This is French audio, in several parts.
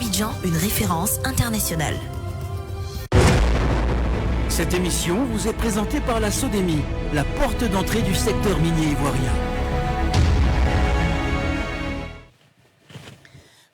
Abidjan, une référence internationale. Cette émission vous est présentée par la Sodemi, la porte d'entrée du secteur minier ivoirien.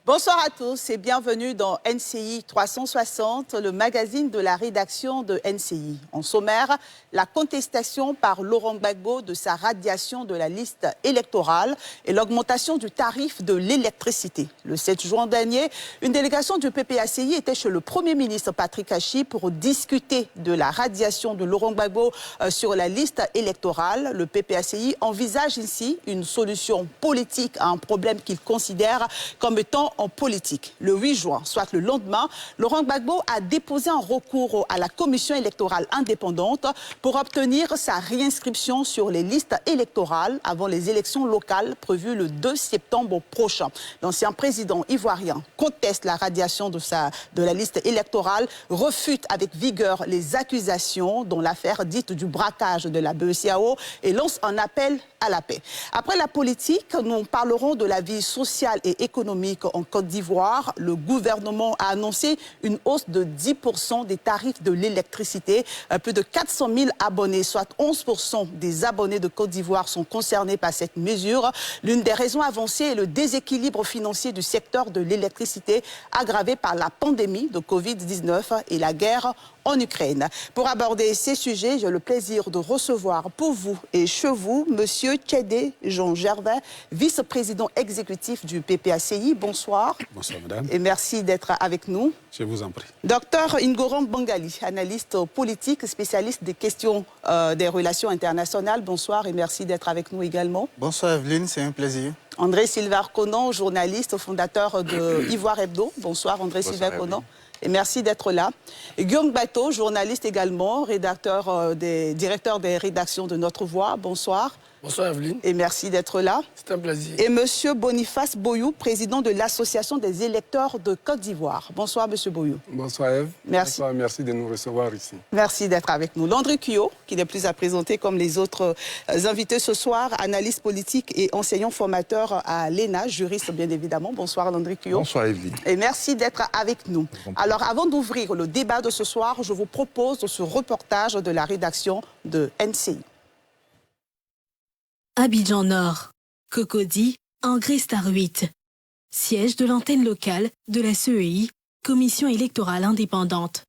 Bonsoir à tous et bienvenue dans NCI 360, le magazine de la rédaction de NCI. En sommaire, la contestation par Laurent Gbagbo de sa radiation de la liste électorale et l'augmentation du tarif de l'électricité. Le 7 juin dernier, une délégation du PPACI était chez le Premier ministre Patrick Achi pour discuter de la radiation de Laurent Gbagbo sur la liste électorale. Le PPACI envisage ici une solution politique à un problème qu'il considère comme étant en politique. Le 8 juin, soit le lendemain, Laurent Gbagbo a déposé un recours à la commission électorale indépendante pour obtenir sa réinscription sur les listes électorales avant les élections locales prévues le 2 septembre prochain. L'ancien président ivoirien conteste la radiation de la liste électorale, refute avec vigueur les accusations dans l'affaire dite du braquage de la BECEAO et lance un appel à la paix. Après la politique, nous parlerons de la vie sociale et économique en Côte d'Ivoire. Le gouvernement a annoncé une hausse de 10% des tarifs de l'électricité. Plus de 400 000 abonnés, soit 11% des abonnés de Côte d'Ivoire sont concernés par cette mesure. L'une des raisons avancées est le déséquilibre financier du secteur de l'électricité aggravé par la pandémie de Covid-19 et la guerre en Ukraine. Pour aborder ces sujets, j'ai le plaisir de recevoir pour vous et chez vous, Monsieur Tchédé Jean Gervais, vice-président exécutif du PPACI. Bonsoir. Bonsoir, madame. Et merci d'être avec nous. Je vous en prie. Docteur Ngoran Bangali, analyste politique, spécialiste des questions des relations internationales. Bonsoir et merci d'être avec nous également. Bonsoir, Evelyne, c'est un plaisir. André Sylvain Conan, journaliste, fondateur de Ivoire Hebdo. Bonsoir, André Sylvain Conan. Et merci d'être là. Et Guillaume Bateau, journaliste également, directeur des rédactions de Notre Voix. Bonsoir. Bonsoir Evelyne. Et merci d'être là. C'est un plaisir. Et Monsieur Boniface Boyou, président de l'Association des électeurs de Côte d'Ivoire. Bonsoir Monsieur Boyou. Bonsoir Eve. Merci. Bonsoir, merci de nous recevoir ici. Merci d'être avec nous. Landry Cuyot, qui n'est plus à présenter comme les autres invités ce soir, analyste politique et enseignant formateur à l'ENA, juriste bien évidemment. Bonsoir Landry Cuyot. Bonsoir Evelyne. Et merci d'être avec nous. Alors avant d'ouvrir le débat de ce soir, je vous propose ce reportage de la rédaction de NCI. Abidjan Nord, Cocody, Engrais Star 8. Siège de l'antenne locale de la CEI, Commission électorale indépendante.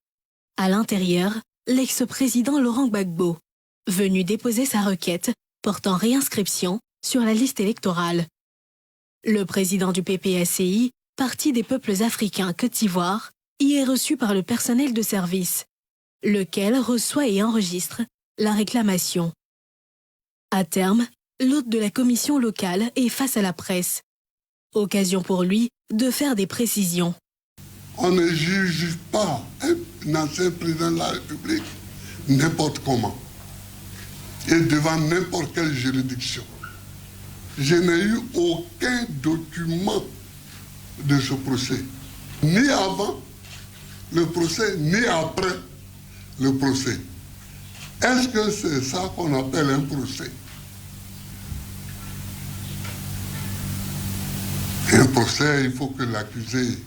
À l'intérieur, l'ex-président Laurent Gbagbo, venu déposer sa requête portant réinscription sur la liste électorale. Le président du PPACI, Parti des peuples africains Côte d'Ivoire, y est reçu par le personnel de service, lequel reçoit et enregistre la réclamation. À terme, l'hôte de la commission locale est face à la presse. Occasion pour lui de faire des précisions. On ne juge pas un ancien président de la République n'importe comment et devant n'importe quelle juridiction. Je n'ai eu aucun document de ce procès, ni avant le procès, ni après le procès. Est-ce que c'est ça qu'on appelle un procès? Un procès, il faut que l'accusé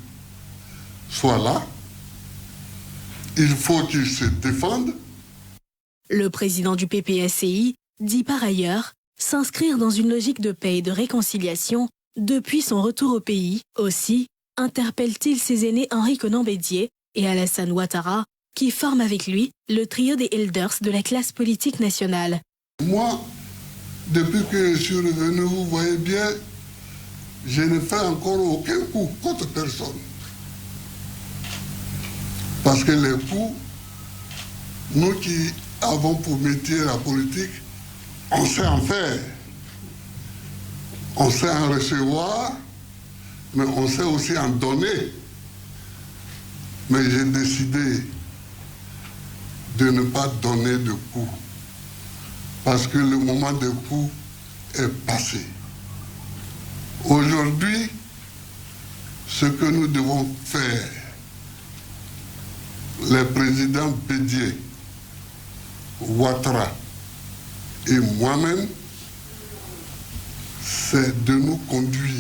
soit là. Il faut qu'il se défende. Le président du PPACI dit par ailleurs s'inscrire dans une logique de paix et de réconciliation depuis son retour au pays. Aussi, interpelle-t-il ses aînés Henri Konan Bédié et Alassane Ouattara, qui forment avec lui le trio des elders de la classe politique nationale. Moi, depuis que je suis revenu, vous voyez bien, je ne fais encore aucun coup contre personne. Parce que les coups, nous qui avons pour métier la politique, on sait en faire. On sait en recevoir, mais on sait aussi en donner. Mais j'ai décidé de ne pas donner de coups. Parce que le moment des coups est passé. Aujourd'hui, ce que nous devons faire, les présidents Bédié, Ouattara et moi-même, c'est de nous conduire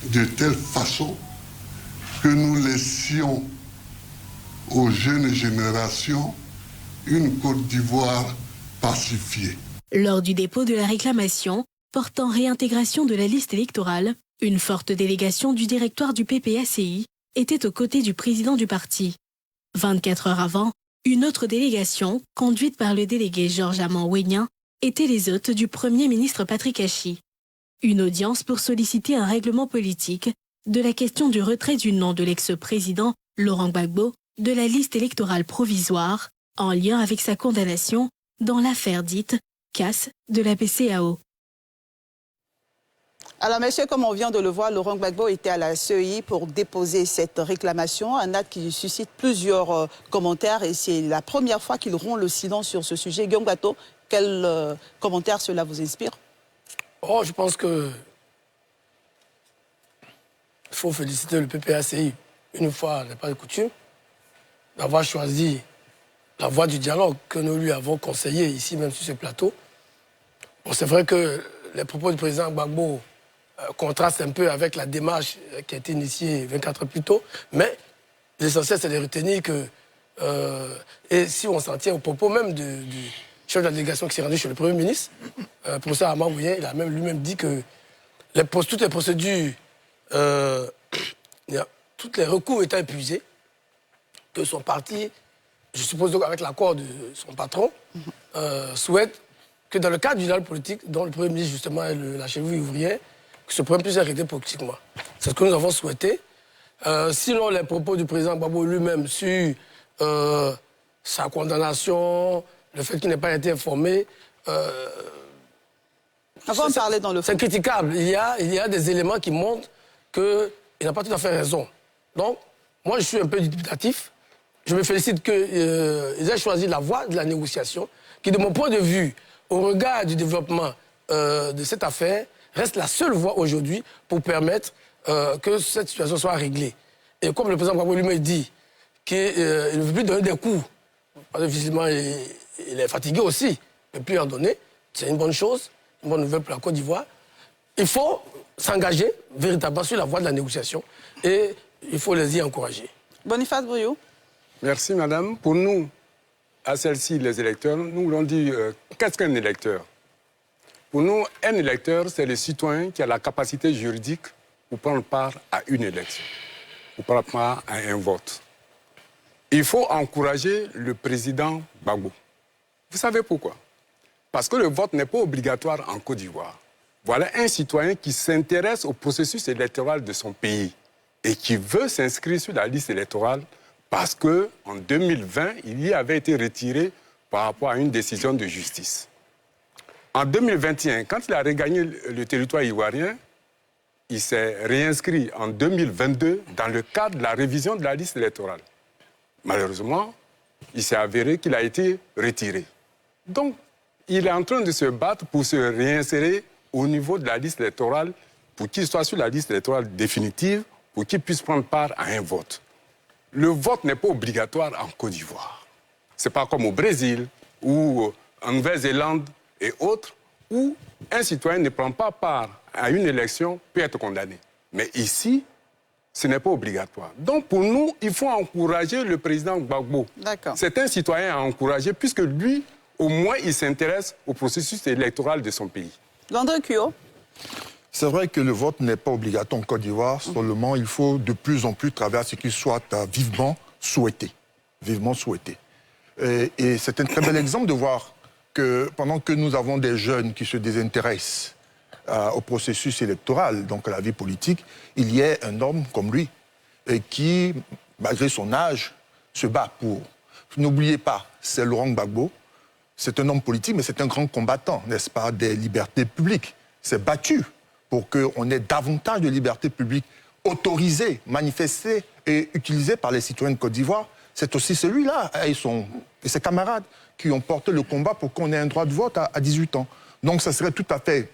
de telle façon que nous laissions aux jeunes générations une Côte d'Ivoire pacifiée. Lors du dépôt de la réclamation portant réintégration de la liste électorale, une forte délégation du directoire du PPACI était aux côtés du président du parti. 24 heures avant, une autre délégation, conduite par le délégué Georges Amand-Ouénien, était les hôtes du Premier ministre Patrick Hachi. Une audience pour solliciter un règlement politique de la question du retrait du nom de l'ex-président Laurent Gbagbo de la liste électorale provisoire en lien avec sa condamnation dans l'affaire dite casse de la PCAO. Alors, messieurs, comme on vient de le voir, Laurent Gbagbo était à la CEI pour déposer cette réclamation, un acte qui suscite plusieurs commentaires et c'est la première fois qu'il rompt le silence sur ce sujet. Guillaume Bateau, quel commentaire cela vous inspire? Oh, je pense que il faut féliciter le PPACI, une fois n'est pas de coutume, d'avoir choisi la voie du dialogue que nous lui avons conseillé ici, même sur ce plateau. Bon, c'est vrai que les propos du président Gbagbo contrastent un peu avec la démarche qui a été initiée 24 heures plus tôt, mais l'essentiel, c'est de retenir que, et si on s'en tient aux propos même du chef de la délégation qui s'est rendu chez le Premier ministre, professeur Amand-Ouénien, il a même lui-même dit que toutes les procédures, tous les recours étaient épuisés, que son parti, je suppose donc avec l'accord de son patron, souhaite que dans le cadre du dialogue politique, dont le Premier ministre justement est la cheville ouvrière, que ce problème puisse être réglé politiquement. C'est ce que nous avons souhaité. Sinon, les propos du président Gbagbo lui-même sur sa condamnation, le fait qu'il n'ait pas été informé, Avant de parler dans le fond. C'est critiquable. Il y a des éléments qui montrent qu'il n'a pas tout à fait raison. Donc, moi, je suis un peu dubitatif. Je me félicite qu'ils aient choisi la voie de la négociation, qui, de mon point de vue, au regard du développement de cette affaire, reste la seule voie aujourd'hui pour permettre que cette situation soit réglée. Et comme le président Gbagbo lui-même dit qu'il ne veut plus donner des coups, parce que visiblement il est fatigué aussi, il ne peut plus en donner, c'est une bonne chose, une bonne nouvelle pour la Côte d'Ivoire. Il faut s'engager véritablement sur la voie de la négociation et il faut les y encourager. Boniface Bouillou. Merci, madame. Pour nous, à celle-ci, les électeurs, nous voulons dire qu'est-ce qu'un électeur? Pour nous, un électeur, c'est le citoyen qui a la capacité juridique pour prendre part à une élection, pour prendre part à un vote. Il faut encourager le président Gbagbo. Vous savez pourquoi? Parce que le vote n'est pas obligatoire en Côte d'Ivoire. Voilà un citoyen qui s'intéresse au processus électoral de son pays et qui veut s'inscrire sur la liste électorale parce qu'en 2020, il y avait été retiré par rapport à une décision de justice. En 2021, quand il a regagné le territoire ivoirien, il s'est réinscrit en 2022 dans le cadre de la révision de la liste électorale. Malheureusement, il s'est avéré qu'il a été retiré. Donc, il est en train de se battre pour se réinsérer au niveau de la liste électorale, pour qu'il soit sur la liste électorale définitive, pour qu'il puisse prendre part à un vote. Le vote n'est pas obligatoire en Côte d'Ivoire. Ce n'est pas comme au Brésil ou en Nouvelle-Zélande et autres, où un citoyen ne prend pas part à une élection, peut être condamné. Mais ici, ce n'est pas obligatoire. Donc pour nous, il faut encourager le président Gbagbo. C'est un citoyen à encourager, puisque lui, au moins, il s'intéresse au processus électoral de son pays. Landry Cuyo. C'est vrai que le vote n'est pas obligatoire en Côte d'Ivoire, seulement il faut de plus en plus travailler à ce qu'il soit vivement souhaité. Vivement souhaité. Et c'est un très bel exemple de voir que pendant que nous avons des jeunes qui se désintéressent au processus électoral, donc à la vie politique, il y a un homme comme lui qui, malgré son âge, se bat pour. N'oubliez pas, c'est Laurent Gbagbo, c'est un homme politique, mais c'est un grand combattant, n'est-ce pas, des libertés publiques. C'est battu pour qu'on ait davantage de libertés publiques autorisées, manifestées et utilisées par les citoyens de Côte d'Ivoire. C'est aussi celui-là et ses camarades qui ont porté le combat pour qu'on ait un droit de vote à 18 ans. Donc ça serait tout à fait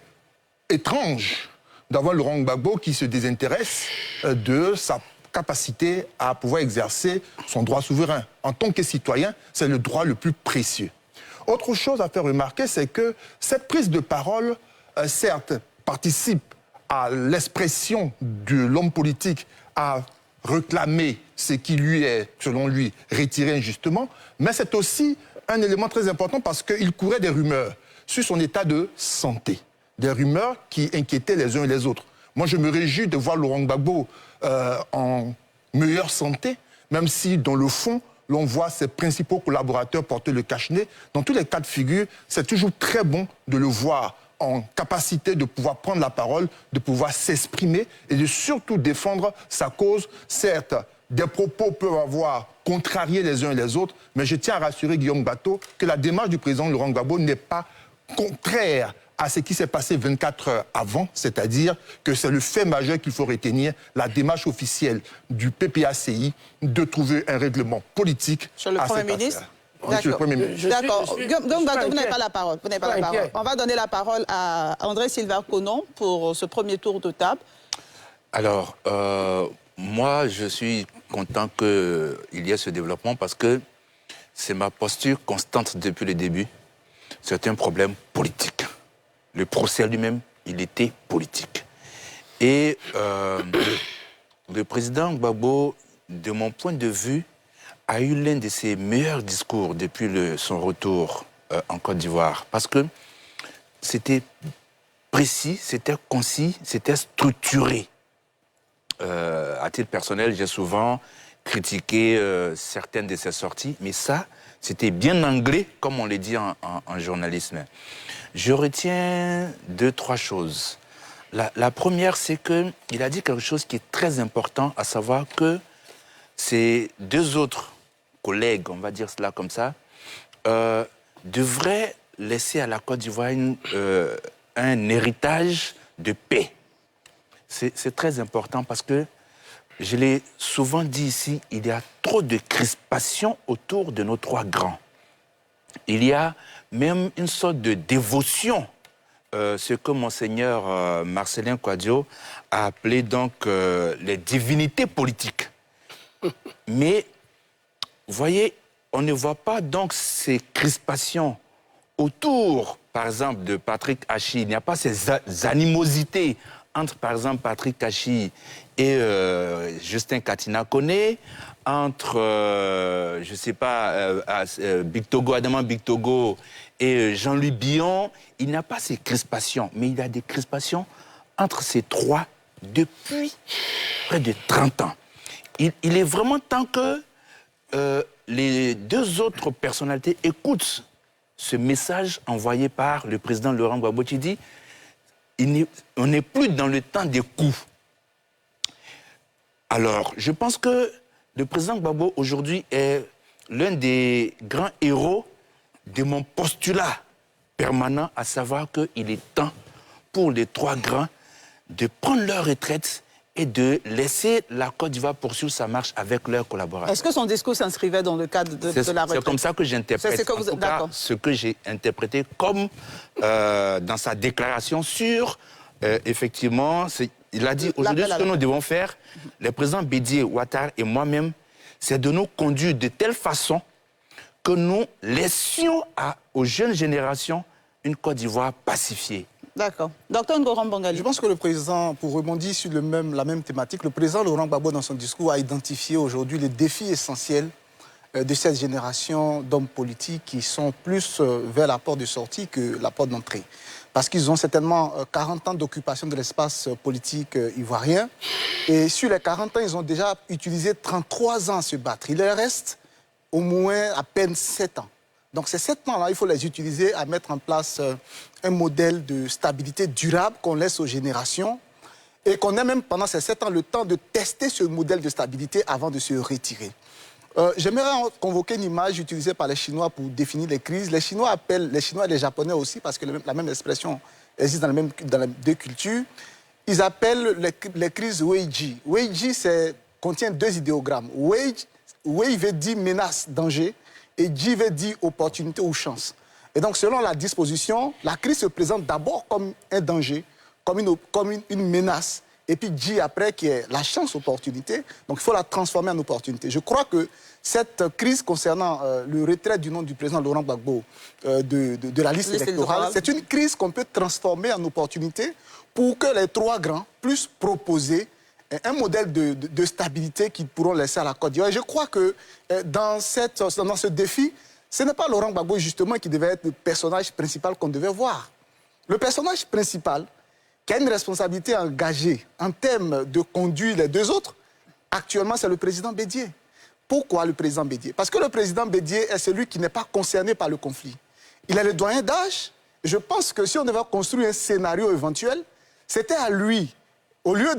étrange d'avoir Laurent Gbagbo qui se désintéresse de sa capacité à pouvoir exercer son droit souverain. En tant que citoyen, c'est le droit le plus précieux. Autre chose à faire remarquer, c'est que cette prise de parole, certes, participe à l'expression de l'homme politique, à réclamer ce qui lui est, selon lui, retiré injustement, mais c'est aussi un élément très important parce qu'il courait des rumeurs sur son état de santé. Des rumeurs qui inquiétaient les uns et les autres. Moi, je me réjouis de voir Laurent Gbagbo en meilleure santé, même si, dans le fond, l'on voit ses principaux collaborateurs porter le cache-nez. Dans tous les cas de figure, c'est toujours très bon de le voir en capacité de pouvoir prendre la parole, de pouvoir s'exprimer et de surtout défendre sa cause. Certes, des propos peuvent avoir contrarié les uns et les autres, mais je tiens à rassurer Guillaume Bateau que la démarche du président Laurent Gbagbo n'est pas contraire à ce qui s'est passé 24 heures avant, c'est-à-dire que c'est le fait majeur qu'il faut retenir, la démarche officielle du PPACI de trouver un règlement politique sur le Premier ministre. Monsieur le Premier ministre. D'accord. Guillaume Bateau, vous n'avez pas la parole. Vous n'avez pas la parole. On va donner la parole à André Sylvain Conon pour ce premier tour de table. Alors, moi, je suis content qu'il y ait ce développement parce que c'est ma posture constante depuis le début. C'est un problème politique. Le procès lui-même, il était politique. Et le président Gbagbo, de mon point de vue, a eu l'un de ses meilleurs discours depuis son retour en Côte d'Ivoire. Parce que c'était précis, c'était concis, c'était structuré. À titre personnel, j'ai souvent critiqué certaines de ses sorties, mais ça, c'était bien anglais, comme on le dit en journalisme. Je retiens 2-3 choses. La première, c'est qu'il a dit quelque chose qui est très important, à savoir que ces 2 autres collègues, on va dire cela comme ça, devraient laisser à la Côte d'Ivoire un héritage de paix. C'est très important parce que, je l'ai souvent dit ici, il y a trop de crispation autour de nos 3 grands. Il y a même une sorte de dévotion, ce que Monseigneur Marcelin Kouadio a appelé donc les divinités politiques. Mais, vous voyez, on ne voit pas donc ces crispations autour, par exemple, de Patrick Hachi. Il n'y a pas ces animosités entre, par exemple, Patrick Hachi et Justin Katina Koné, entre, je ne sais pas, Adama Bictogo et Jean-Louis Billon. Il n'y a pas ces crispations, mais il y a des crispations entre ces 3 depuis près de 30 ans. Il est vraiment temps que les 2 autres personnalités écoutent ce message envoyé par le président Laurent Gbagbo qui dit on n'est plus dans le temps des coups. Alors, je pense que le président Gbagbo aujourd'hui est l'un des grands héros de mon postulat permanent, à savoir qu'il est temps pour les 3 grands de prendre leur retraite et de laisser la Côte d'Ivoire poursuivre sa marche avec leurs collaborateurs. Est-ce que son discours s'inscrivait dans le cadre de la retraite? C'est comme ça que j'interprète. Ce que j'ai interprété comme dans sa déclaration sur, effectivement, il a dit aujourd'hui ce que nous devons faire, le président Bédié Ouattara et moi-même, c'est de nous conduire de telle façon que nous laissions aux jeunes générations une Côte d'Ivoire pacifiée. D'accord. Docteur Ngoran Bangali. Je pense que le président, pour rebondir sur la même thématique, le président Laurent Gbagbo, dans son discours, a identifié aujourd'hui les défis essentiels de cette génération d'hommes politiques qui sont plus vers la porte de sortie que la porte d'entrée. Parce qu'ils ont certainement 40 ans d'occupation de l'espace politique ivoirien. Et sur les 40 ans, ils ont déjà utilisé 33 ans à se battre. Il leur reste au moins à peine 7 ans. Donc ces 7 ans-là, il faut les utiliser à mettre en place un modèle de stabilité durable qu'on laisse aux générations et qu'on ait même pendant ces 7 ans le temps de tester ce modèle de stabilité avant de se retirer. J'aimerais convoquer une image utilisée par les Chinois pour définir les crises. Les Chinois et les Japonais aussi, parce que la même expression existe dans les 2 cultures, ils appellent les crises Weiji. Weiji contient 2 idéogrammes. Wei veut dire menace, danger, et Ji veut dire opportunité ou chance. Et donc, selon la disposition, la crise se présente d'abord comme un danger, comme une menace, et puis Ji après qui est la chance, opportunité. Donc, il faut la transformer en opportunité. Je crois que cette crise concernant le retrait du nom du président Laurent Gbagbo de la liste électorale, c'est une crise qu'on peut transformer en opportunité pour que les 3 grands puissent proposer un modèle de stabilité qu'ils pourront laisser à la Côte d'Ivoire. Je crois que dans ce défi, ce n'est pas Laurent Gbagbo justement qui devait être le personnage principal qu'on devait voir. Le personnage principal, qui a une responsabilité engagée en termes de conduire les deux autres, actuellement c'est le président Bédié. Pourquoi le président Bédié? Parce que le président Bédié est celui qui n'est pas concerné par le conflit. Il est le doyen d'âge. Je pense que si on devait construire un scénario éventuel, c'était à lui, au lieu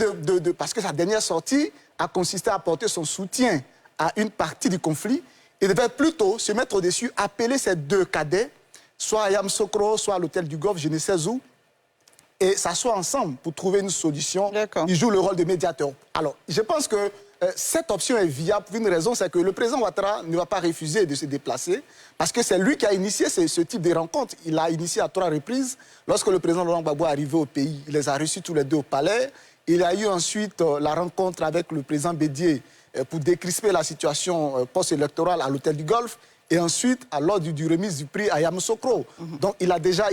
parce que sa dernière sortie a consisté à apporter son soutien à une partie du conflit, il devait plutôt se mettre au-dessus, appeler ces deux cadets, soit à Yamoussoukro, soit à l'hôtel du Golfe, je ne sais où, et s'asseoir ensemble pour trouver une solution. Il joue le rôle de médiateur. Alors, je pense que cette option est viable pour une raison, c'est que le président Ouattara ne va pas refuser de se déplacer parce que c'est lui qui a initié ce type de rencontre. Il l'a initié à 3 reprises. Lorsque le président Laurent Gbagbo est arrivé au pays, il les a reçus tous les deux au palais. Il y a eu ensuite la rencontre avec le président Bédié pour décrisper la situation post-électorale à l'hôtel du Golfe. Et ensuite, à l'ordre du remise du prix à Yamoussoukro. Donc, il a déjà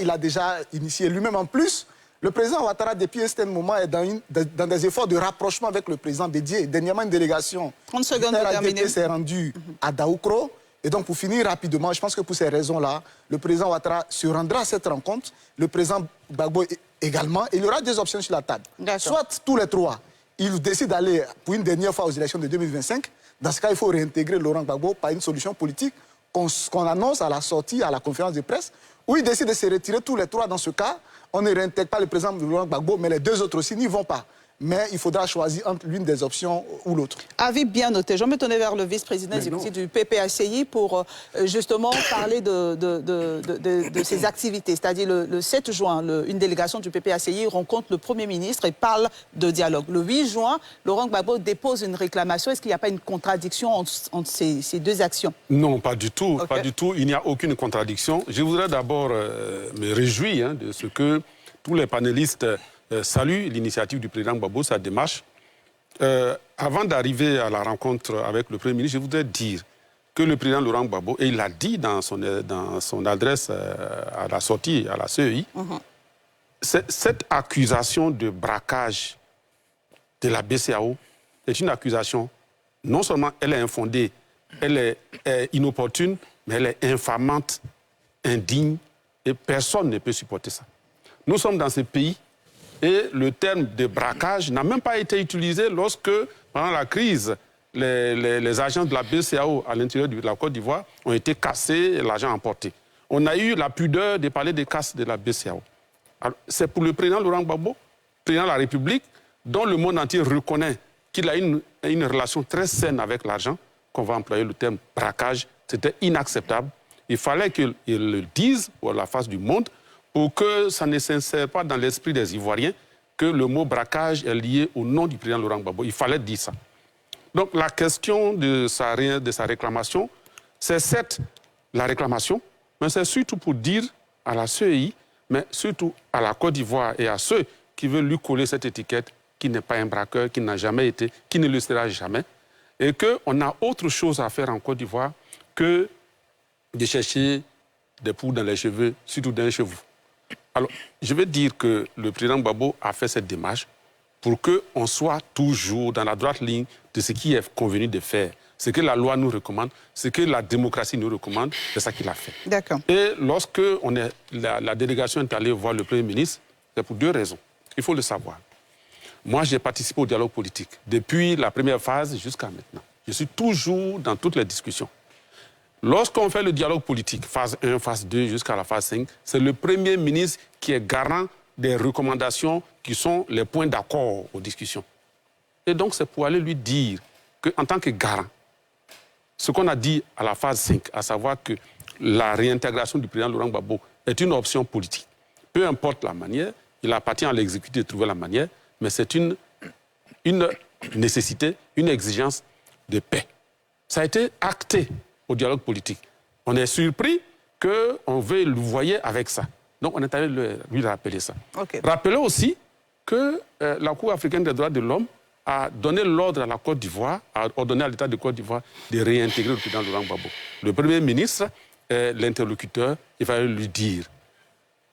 initié lui-même. En plus, le président Ouattara, depuis un certain moment, est dans des efforts de rapprochement avec le président Bédié. Dernièrement, une délégation s'est rendue à Daoukro. Et donc, pour finir rapidement, je pense que pour ces raisons-là, le président Ouattara se rendra à cette rencontre, le président Gbagbo également, et il y aura 2 options sur la table. Soit tous les 3, ils décident d'aller pour une dernière fois aux élections de 2025. Dans ce cas, il faut réintégrer Laurent Gbagbo par une solution politique qu'on annonce à la sortie, à la conférence de presse, ou ils décident de se retirer tous les 3 dans ce cas. On ne réintègre pas le président Laurent Gbagbo, mais les 2 autres aussi n'y vont pas. Mais il faudra choisir entre l'une des options ou l'autre. Avis bien noté. Je vais me tourner vers le vice-président exécutif du PPACI pour justement parler de ses activités. C'est-à-dire le 7 juin, une délégation du PPACI rencontre le Premier ministre et parle de dialogue. Le 8 juin, Laurent Gbagbo dépose une réclamation. Est-ce qu'il n'y a pas une contradiction entre ces 2 actions? Non, pas du tout. Pas du tout. Il n'y a aucune contradiction. Je voudrais d'abord me réjouir de ce que tous les panélistes saluent l'initiative du président Gbagbo, sa démarche. Avant d'arriver à la rencontre avec le Premier ministre, je voudrais dire que le président Laurent Gbagbo, et il l'a dit dans son adresse à la sortie à la CEI, cette accusation de braquage de la BCEAO est une accusation, non seulement elle est infondée, elle est inopportune, mais elle est infamante, indigne, et personne ne peut supporter ça. Nous sommes dans ce pays et le terme de braquage n'a même pas été utilisé lorsque, pendant la crise, les agents de la BCEAO à l'intérieur de la Côte d'Ivoire ont été cassés et l'argent emporté. On a eu la pudeur de parler des casses de la BCEAO. C'est pour le président Laurent Gbagbo, président de la République, dont le monde entier reconnaît qu'il a une relation très saine avec l'argent, qu'on va employer le terme braquage. C'était inacceptable. Il fallait qu'il le dise pour la face du monde, pour que ça ne s'insère pas dans l'esprit des Ivoiriens que le mot braquage est lié au nom du président Laurent Gbagbo. Il fallait dire ça. Donc la question de sa réclamation, c'est certes la réclamation, mais c'est surtout pour dire à la CEI, mais surtout à la Côte d'Ivoire et à ceux qui veulent lui coller cette étiquette, qui n'est pas un braqueur, qui n'a jamais été, qui ne le sera jamais, et qu'on a autre chose à faire en Côte d'Ivoire que de chercher des poux dans les cheveux, surtout d'un cheveu. Alors, je veux dire que le président Gbagbo a fait cette démarche pour qu'on soit toujours dans la droite ligne de ce qui est convenu de faire. Ce que la loi nous recommande, ce que la démocratie nous recommande, c'est ça qu'il a fait. D'accord. Et lorsque la délégation est allée voir le Premier ministre, c'est pour 2 raisons. Il faut le savoir. Moi, j'ai participé au dialogue politique depuis la première phase jusqu'à maintenant. Je suis toujours dans toutes les discussions. Lorsqu'on fait le dialogue politique, phase 1, phase 2, jusqu'à la phase 5, c'est le Premier ministre qui est garant des recommandations qui sont les points d'accord aux discussions. Et donc, c'est pour aller lui dire qu'en tant que garant, ce qu'on a dit à la phase 5, à savoir que la réintégration du président Laurent Gbagbo est une option politique. Peu importe la manière, il appartient à l'exécutif de trouver la manière, mais c'est une nécessité, une exigence de paix. Ça a été acté au dialogue politique. On est surpris qu'on veuille le voir avec ça. Donc on est allé lui rappeler ça. Okay. Rappelons aussi que la Cour africaine des droits de l'homme a donné l'ordre à la Côte d'Ivoire, a ordonné à l'État de Côte d'Ivoire de réintégrer le président Laurent Gbagbo. Le Premier ministre, l'interlocuteur, il fallait lui dire.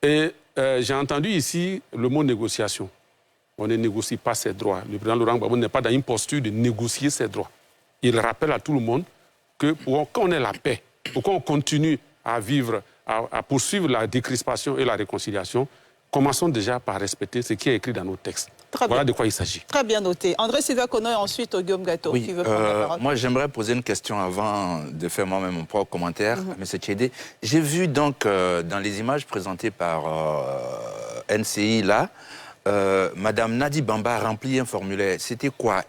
Et j'ai entendu ici le mot négociation. on ne négocie pas ses droits. Le président Laurent Gbagbo n'est pas dans une posture de négocier ses droits. Il rappelle à tout le monde que quand on ait la paix, pour qu'on continue à vivre, à poursuivre la décrispation et la réconciliation, commençons déjà par respecter ce qui est écrit dans nos textes. Voilà de quoi il s'agit. Très bien noté. André Sylvain Kono et ensuite Guillaume Gato qui veut prendre la parole. Moi, j'aimerais poser une question avant de faire moi-même mon propre commentaire. Monsieur Tchédé, j'ai vu donc dans les images présentées par NCI là, Madame Nadi Bamba a rempli un formulaire. C'était quoi?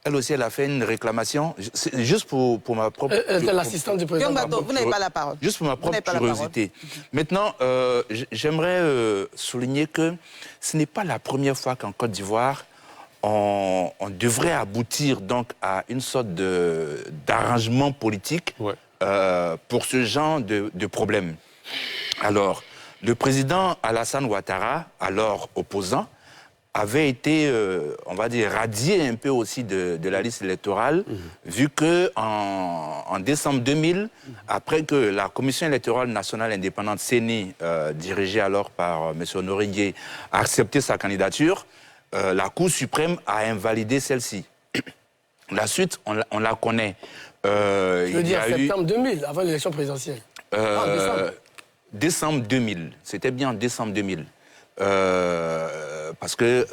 Elle aussi, elle a fait une réclamation, juste pour ma propre... Elle était l'assistante du président. Guillaume Gato, vous n'avez pas la parole. Juste pour ma propre curiosité. Maintenant, j'aimerais souligner que ce n'est pas la première fois qu'en Côte d'Ivoire, on devrait aboutir donc à une sorte d'arrangement politique pour ce genre de problème. Alors, le président Alassane Ouattara, alors opposant, avait été, on va dire, radié un peu aussi de la liste électorale, vu qu'en décembre 2000, après que la Commission électorale nationale indépendante, CENI, dirigée alors par M. Honoré Gueye, a accepté sa candidature, la Cour suprême a invalidé celle-ci. La suite, on la connaît. Je veux dire, septembre 2000, avant l'élection présidentielle. Décembre 2000, c'était bien en décembre 2000. Parce que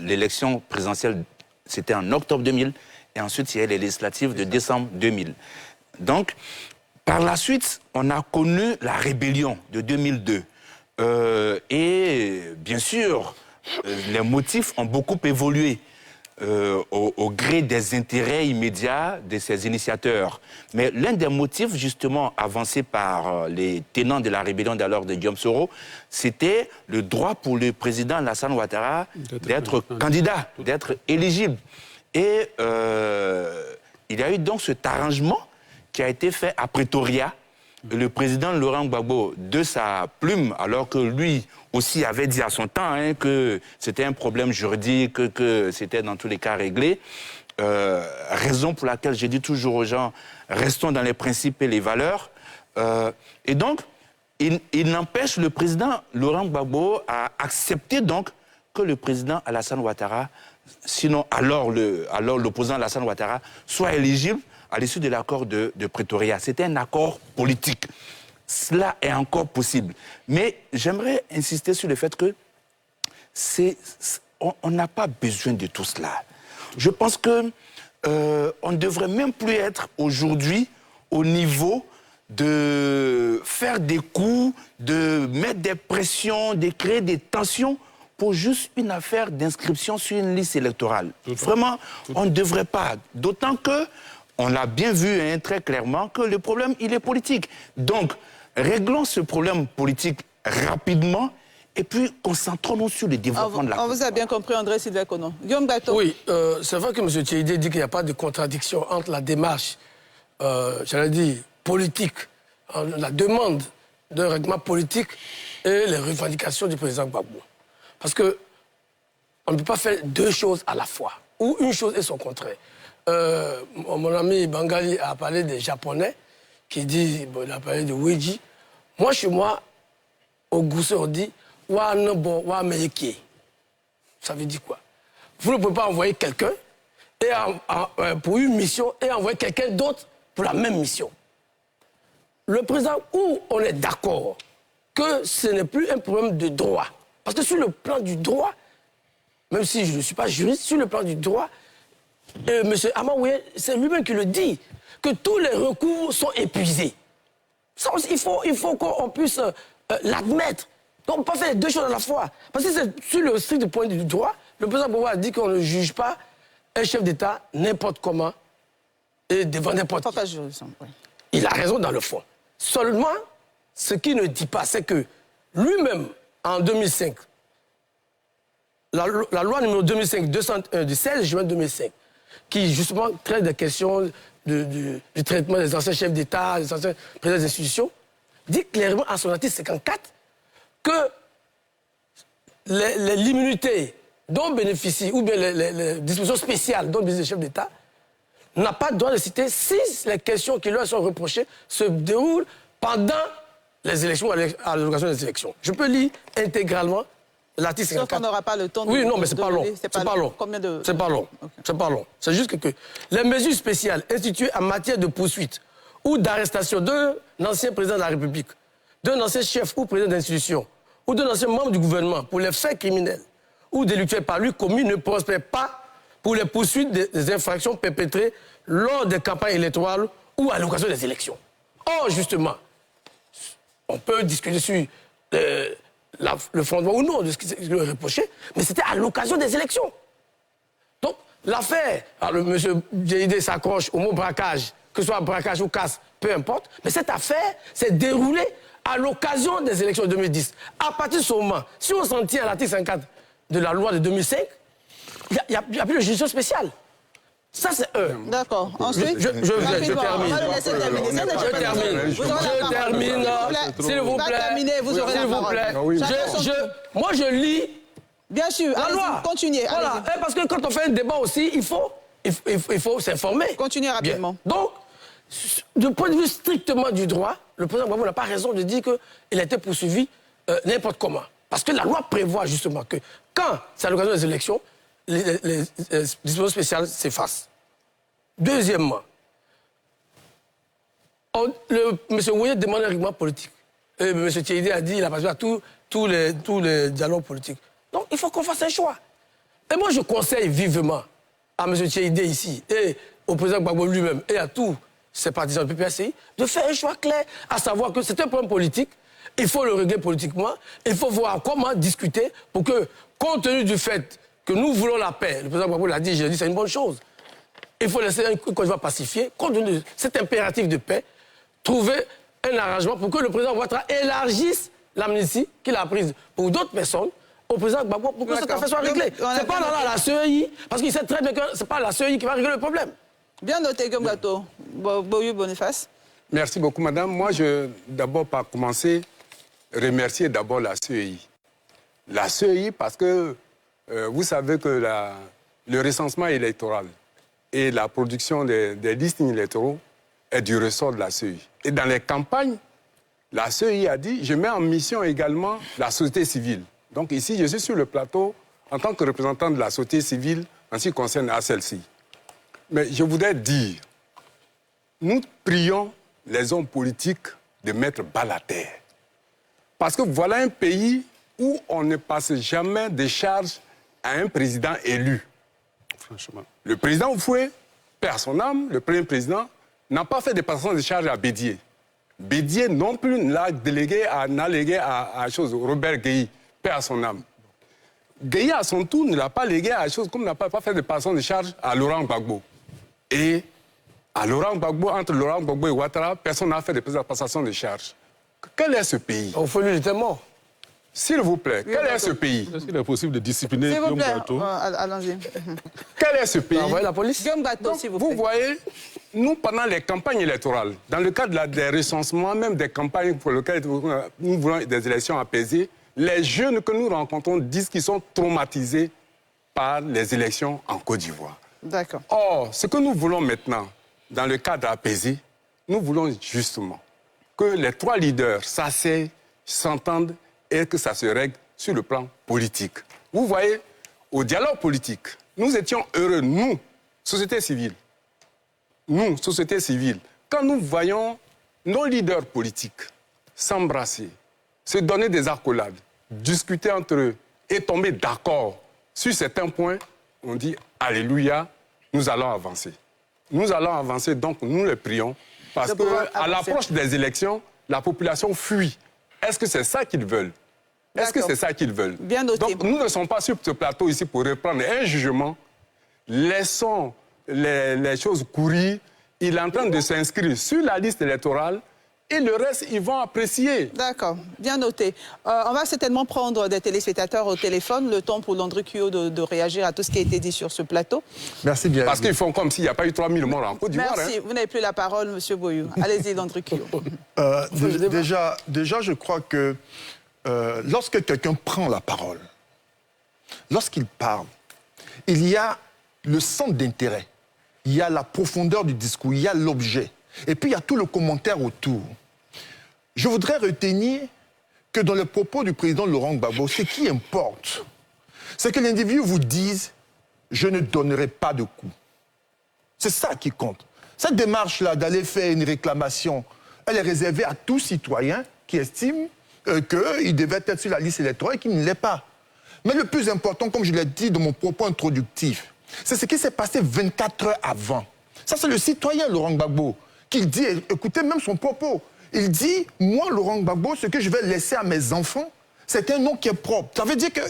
l'élection présidentielle, c'était en octobre 2000, et ensuite il y a eu les législatives de décembre 2000. Donc, par la suite, on a connu la rébellion de 2002. Et bien sûr, les motifs ont beaucoup évolué au gré des intérêts immédiats de ces initiateurs. Mais l'un des motifs justement avancés par les tenants de la rébellion d'alors de Guillaume Soro, c'était le droit pour le président Alassane Ouattara d'être candidat, d'être éligible. Et il y a eu donc cet arrangement qui a été fait à Pretoria. Le président Laurent Gbagbo, de sa plume, alors que lui aussi avait dit à son temps que c'était un problème juridique, que c'était dans tous les cas réglé, raison pour laquelle j'ai dit toujours aux gens, restons dans les principes et les valeurs. Et donc, il n'empêche le président Laurent Gbagbo à accepter donc que le président Alassane Ouattara, sinon alors l'opposant Alassane Ouattara, soit éligible à l'issue de l'accord de Pretoria. C'était un accord politique. Cela est encore possible. Mais j'aimerais insister sur le fait que on n'a pas besoin de tout cela. Je pense que on ne devrait même plus être aujourd'hui au niveau de faire des coups, de mettre des pressions, de créer des tensions pour juste une affaire d'inscription sur une liste électorale. Vraiment, on ne devrait pas. D'autant que on l'a bien vu très clairement que le problème, il est politique. Donc, réglons ce problème politique rapidement et puis concentrons-nous sur le développement de la Côte d'Ivoire. On vous a bien compris, André Sylvain Kono. Guillaume Gato. Oui, c'est vrai que M. Tchédé dit qu'il n'y a pas de contradiction entre la démarche, j'allais dire, politique, la demande d'un règlement politique et les revendications du président Gbagbo. Parce qu'on ne peut pas faire deux choses à la fois, ou une chose et son contraire. Mon ami Bangali a parlé des Japonais, qui dit, il a parlé de Ouiji. Moi, chez moi, au Goussé, on dit Wa Nebo, Wa Meyeke. Ça veut dire quoi? Vous ne pouvez pas envoyer quelqu'un pour une mission et envoyer quelqu'un d'autre pour la même mission. Le président, où on est d'accord que ce n'est plus un problème de droit. Parce que sur le plan du droit, même si je ne suis pas juriste, sur le plan du droit, M. Amaoué, c'est lui-même qui le dit, que tous les recours sont épuisés. Ça, il faut qu'on puisse l'admettre. Donc, on ne peut pas faire les deux choses à la fois. Parce que c'est sur le strict point du droit, le président Gbagbo a dit qu'on ne juge pas un chef d'État n'importe comment et devant n'importe qui. Il a raison dans le fond. Seulement, ce qu'il ne dit pas, c'est que lui-même, en 2005, la loi numéro 2005-201 du 16 juin 2005, qui justement traite des questions du traitement des anciens chefs d'État, des anciens présidents des institutions, dit clairement à son article 54 que l'immunité dont bénéficient, ou bien les dispositions spéciales dont bénéficient les chefs d'État, n'a pas le droit de citer si les questions qui leur sont reprochées se déroulent pendant les élections ou à l'occasion des élections. Je peux lire intégralement l'article 54... Sauf qu'on n'aura pas le temps de... Oui, non, mais c'est pas long. C'est pas long. Combien de... C'est pas long. Okay. C'est pas long. C'est juste que les mesures spéciales instituées en matière de poursuite ou d'arrestation d'un ancien président de la République, d'un ancien chef ou président d'institution, ou d'un ancien membre du gouvernement pour les faits criminels ou délictuels par lui commis ne prospèrent pas pour les poursuites des infractions perpétrées lors des campagnes électorales ou à l'occasion des élections. Or, justement, on peut discuter sur le fondement ou non de ce qui est reproché, mais c'était à l'occasion des élections. Donc, l'affaire, M. Djeïdé s'accroche au mot braquage, que ce soit braquage ou casse, peu importe, mais cette affaire s'est déroulée à l'occasion des élections de 2010. À partir de ce moment, si on s'en tient à l'article 50 de la loi de 2005, il n'y a plus de juridiction spéciale. Ça, c'est eux. D'accord. Ensuite, je termine. Je termine. S'il vous plaît. Vous aurez la parole. Moi, je lis. Bien sûr. La loi. Continuez. Voilà. Parce que quand on fait un débat aussi, il faut s'informer. Continuez rapidement. Bien. Donc, du point de vue strictement du droit, le président Gbagbo n'a pas raison de dire qu'il a été poursuivi n'importe comment. Parce que la loi prévoit justement que quand c'est à l'occasion des élections, les dispositions spéciales s'effacent. Deuxièmement, M. Ouye demande un règlement politique. M. Djeïdé a dit qu'il a passé à tous les dialogues politiques. Donc, il faut qu'on fasse un choix. Et moi, je conseille vivement à M. Djeïdé ici, et au président Gbagbo lui-même, et à tous ses partisans du PPRCI, de faire un choix clair, à savoir que c'est un problème politique, il faut le régler politiquement, il faut voir comment discuter pour que, compte tenu du fait que nous voulons la paix, le président Gbagbo l'a dit, je l'ai dit, c'est une bonne chose. Il faut laisser un Côte d'Ivoire pacifié, compte tenu de cet impératif de paix, trouver un arrangement pour que le président Ouattara élargisse l'amnistie qu'il a prise pour d'autres personnes au président Gbagbo pour que cette affaire soit réglée. C'est pas là la CEI, parce qu'il sait très bien que c'est pas la CEI qui va régler le problème. Bien noté, Guillaume Gato. Boyou Boniface. Merci beaucoup, madame. Moi, je d'abord par commencer, remercier d'abord la CEI. La CEI parce que vous savez que le recensement électoral et la production des listings électoraux est du ressort de la CEI. Et dans les campagnes, la CEI a dit, je mets en mission également la société civile. Donc ici, je suis sur le plateau en tant que représentant de la société civile en ce qui concerne celle-ci. Mais je voudrais dire, nous prions les hommes politiques de mettre bas la terre. Parce que voilà un pays où on ne passe jamais de charges à un président élu. Franchement. Le président Oufoué, perd son âme, le premier président, n'a pas fait de passation de charges à Bédier. Bédier non plus n'a légué à chose, Robert Gueye, perd son âme. Gueye, à son tour, ne l'a pas légué à chose, comme n'a pas fait de passation de charges à Laurent Gbagbo. Et à Laurent Gbagbo, entre Laurent Gbagbo et Ouattara, personne n'a fait de passation de charges. Quel est ce pays? Au fond, lui, il était mort. S'il vous plaît, quel est ce pays? Est-ce qu'il est possible de discipliner Guillaume Gato? Allons-y. Quel est ce pays? Envoyez la police. Guillaume Gato, s'il vous plaît. Vous voyez, nous, pendant les campagnes électorales, dans le cadre des recensements, même des campagnes pour lesquelles nous voulons des élections apaisées, les jeunes que nous rencontrons disent qu'ils sont traumatisés par les élections en Côte d'Ivoire. D'accord. Or, ce que nous voulons maintenant, dans le cadre apaisé, nous voulons justement que les trois leaders s'asseyent, s'entendent et que ça se règle sur le plan politique. Vous voyez, au dialogue politique, nous étions heureux, nous, société civile, quand nous voyons nos leaders politiques s'embrasser, se donner des accolades, discuter entre eux et tomber d'accord sur certains points, on dit « Alléluia, nous allons avancer ». Nous allons avancer, donc nous les prions, parce qu'à l'approche des élections, la population fuit. Est-ce que c'est ça qu'ils veulent? Est-ce que c'est ça qu'ils veulent? Bien noté. Donc nous ne sommes pas sur ce plateau ici pour reprendre un jugement. Laissons les choses courir. Il est en train de s'inscrire sur la liste électorale et le reste, ils vont apprécier. D'accord, bien noté. On va certainement prendre des téléspectateurs au téléphone, le temps pour Landry Cuyot de réagir à tout ce qui a été dit sur ce plateau. Merci bien. Parce qu'ils font comme s'il n'y a pas eu 3000 morts en Côte d'Ivoire. Merci, vous n'avez plus la parole, M. Boyou. Allez-y, Landry Cuyot. Déjà, je crois que lorsque quelqu'un prend la parole, lorsqu'il parle, il y a le centre d'intérêt, il y a la profondeur du discours, il y a l'objet, et puis il y a tout le commentaire autour. Je voudrais retenir que dans les propos du président Laurent Gbagbo, ce qui importe, c'est que l'individu vous dise « je ne donnerai pas de coup ». C'est ça qui compte. Cette démarche-là d'aller faire une réclamation, elle est réservée à tout citoyen qui estime qu'il devait être sur la liste électorale et qu'il ne l'est pas. Mais le plus important, comme je l'ai dit dans mon propos introductif, c'est ce qui s'est passé 24 heures avant. Ça, c'est le citoyen Laurent Gbagbo qui dit, écoutez même son propos, il dit, moi, Laurent Gbagbo, ce que je vais laisser à mes enfants, c'est un nom qui est propre. Ça veut dire que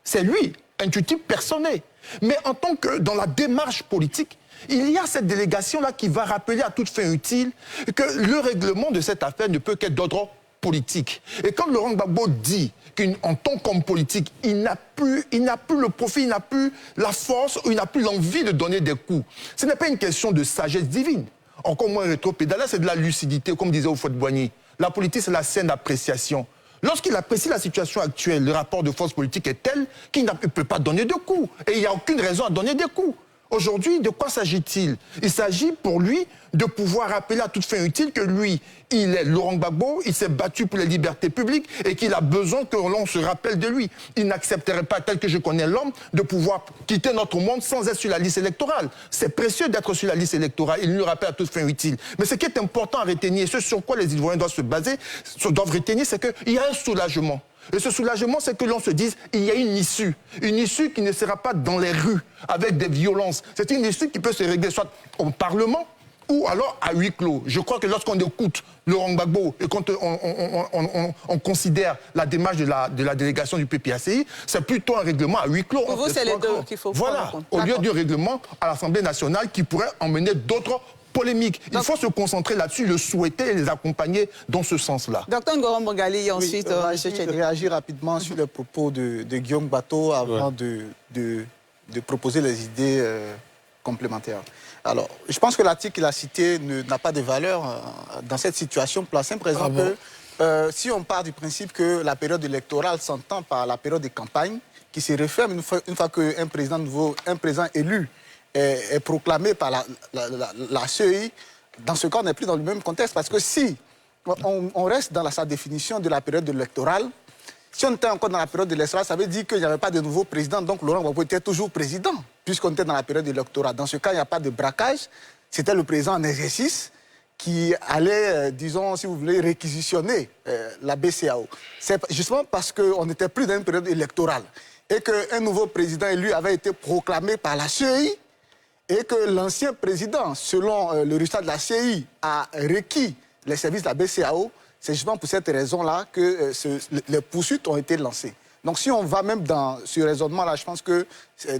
c'est lui, intuitif personné. Mais en tant que dans la démarche politique, il y a cette délégation-là qui va rappeler à toute fin utile que le règlement de cette affaire ne peut qu'être d'ordre politique. Et quand Laurent Gbagbo dit qu'en tant qu'homme politique, il n'a plus le profit, il n'a plus la force, ou il n'a plus l'envie de donner des coups, ce n'est pas une question de sagesse divine. Encore moins rétropédale, c'est de la lucidité, comme disait Houphouët-Boigny. La politique, c'est la saine appréciation. Lorsqu'il apprécie la situation actuelle, le rapport de force politique est tel qu'il ne peut pas donner de coups. Et il n'y a aucune raison à donner des coups. Aujourd'hui, de quoi s'agit-il? Il s'agit pour lui de pouvoir rappeler à toute fin utile que lui, il est Laurent Gbagbo, il s'est battu pour les libertés publiques et qu'il a besoin que l'on se rappelle de lui. Il n'accepterait pas, tel que je connais l'homme, de pouvoir quitter notre monde sans être sur la liste électorale. C'est précieux d'être sur la liste électorale, il nous rappelle à toute fin utile. Mais ce qui est important à retenir, ce sur quoi les Ivoiriens doivent se baser, doivent retenir, c'est qu'il y a un soulagement. Et ce soulagement, c'est que l'on se dise qu'il y a une issue qui ne sera pas dans les rues avec des violences. C'est une issue qui peut se régler soit au Parlement ou alors à huis clos. Je crois que lorsqu'on écoute Laurent Gbagbo et quand on considère la démarche de la délégation du PPACI, c'est plutôt un règlement à huis clos. Pour vous, c'est les deux qu'il faut prendre en compte. Au lieu du règlement à l'Assemblée nationale qui pourrait emmener d'autres polémique. Il faut se concentrer là-dessus, le souhaiter et les accompagner dans ce sens-là. Docteur Ngoron Bongali, et ensuite, je réagir rapidement sur les propos de Guillaume Bateau avant de proposer les idées complémentaires. Alors, je pense que l'article qu'il a cité n'a pas de valeur dans cette situation pour la simple raison que si on part du principe que la période électorale s'entend par la période de campagne, qui se referme une fois qu'un président nouveau, un président élu est proclamé par la CEI, dans ce cas, on n'est plus dans le même contexte. Parce que si on reste dans sa définition de la période électorale, si on était encore dans la période électorale, ça veut dire qu'il n'y avait pas de nouveau président, donc Laurent Gbagbo était toujours président, puisqu'on était dans la période électorale. Dans ce cas, il n'y a pas de braquage, c'était le président en exercice qui allait, disons, si vous voulez, réquisitionner la BCEAO. C'est justement parce qu'on n'était plus dans une période électorale et qu'un nouveau président élu avait été proclamé par la CEI, et que l'ancien président, selon le résultat de la CEI, a requis les services de la BCEAO, c'est justement pour cette raison-là que les poursuites ont été lancées. Donc si on va même dans ce raisonnement-là, je pense que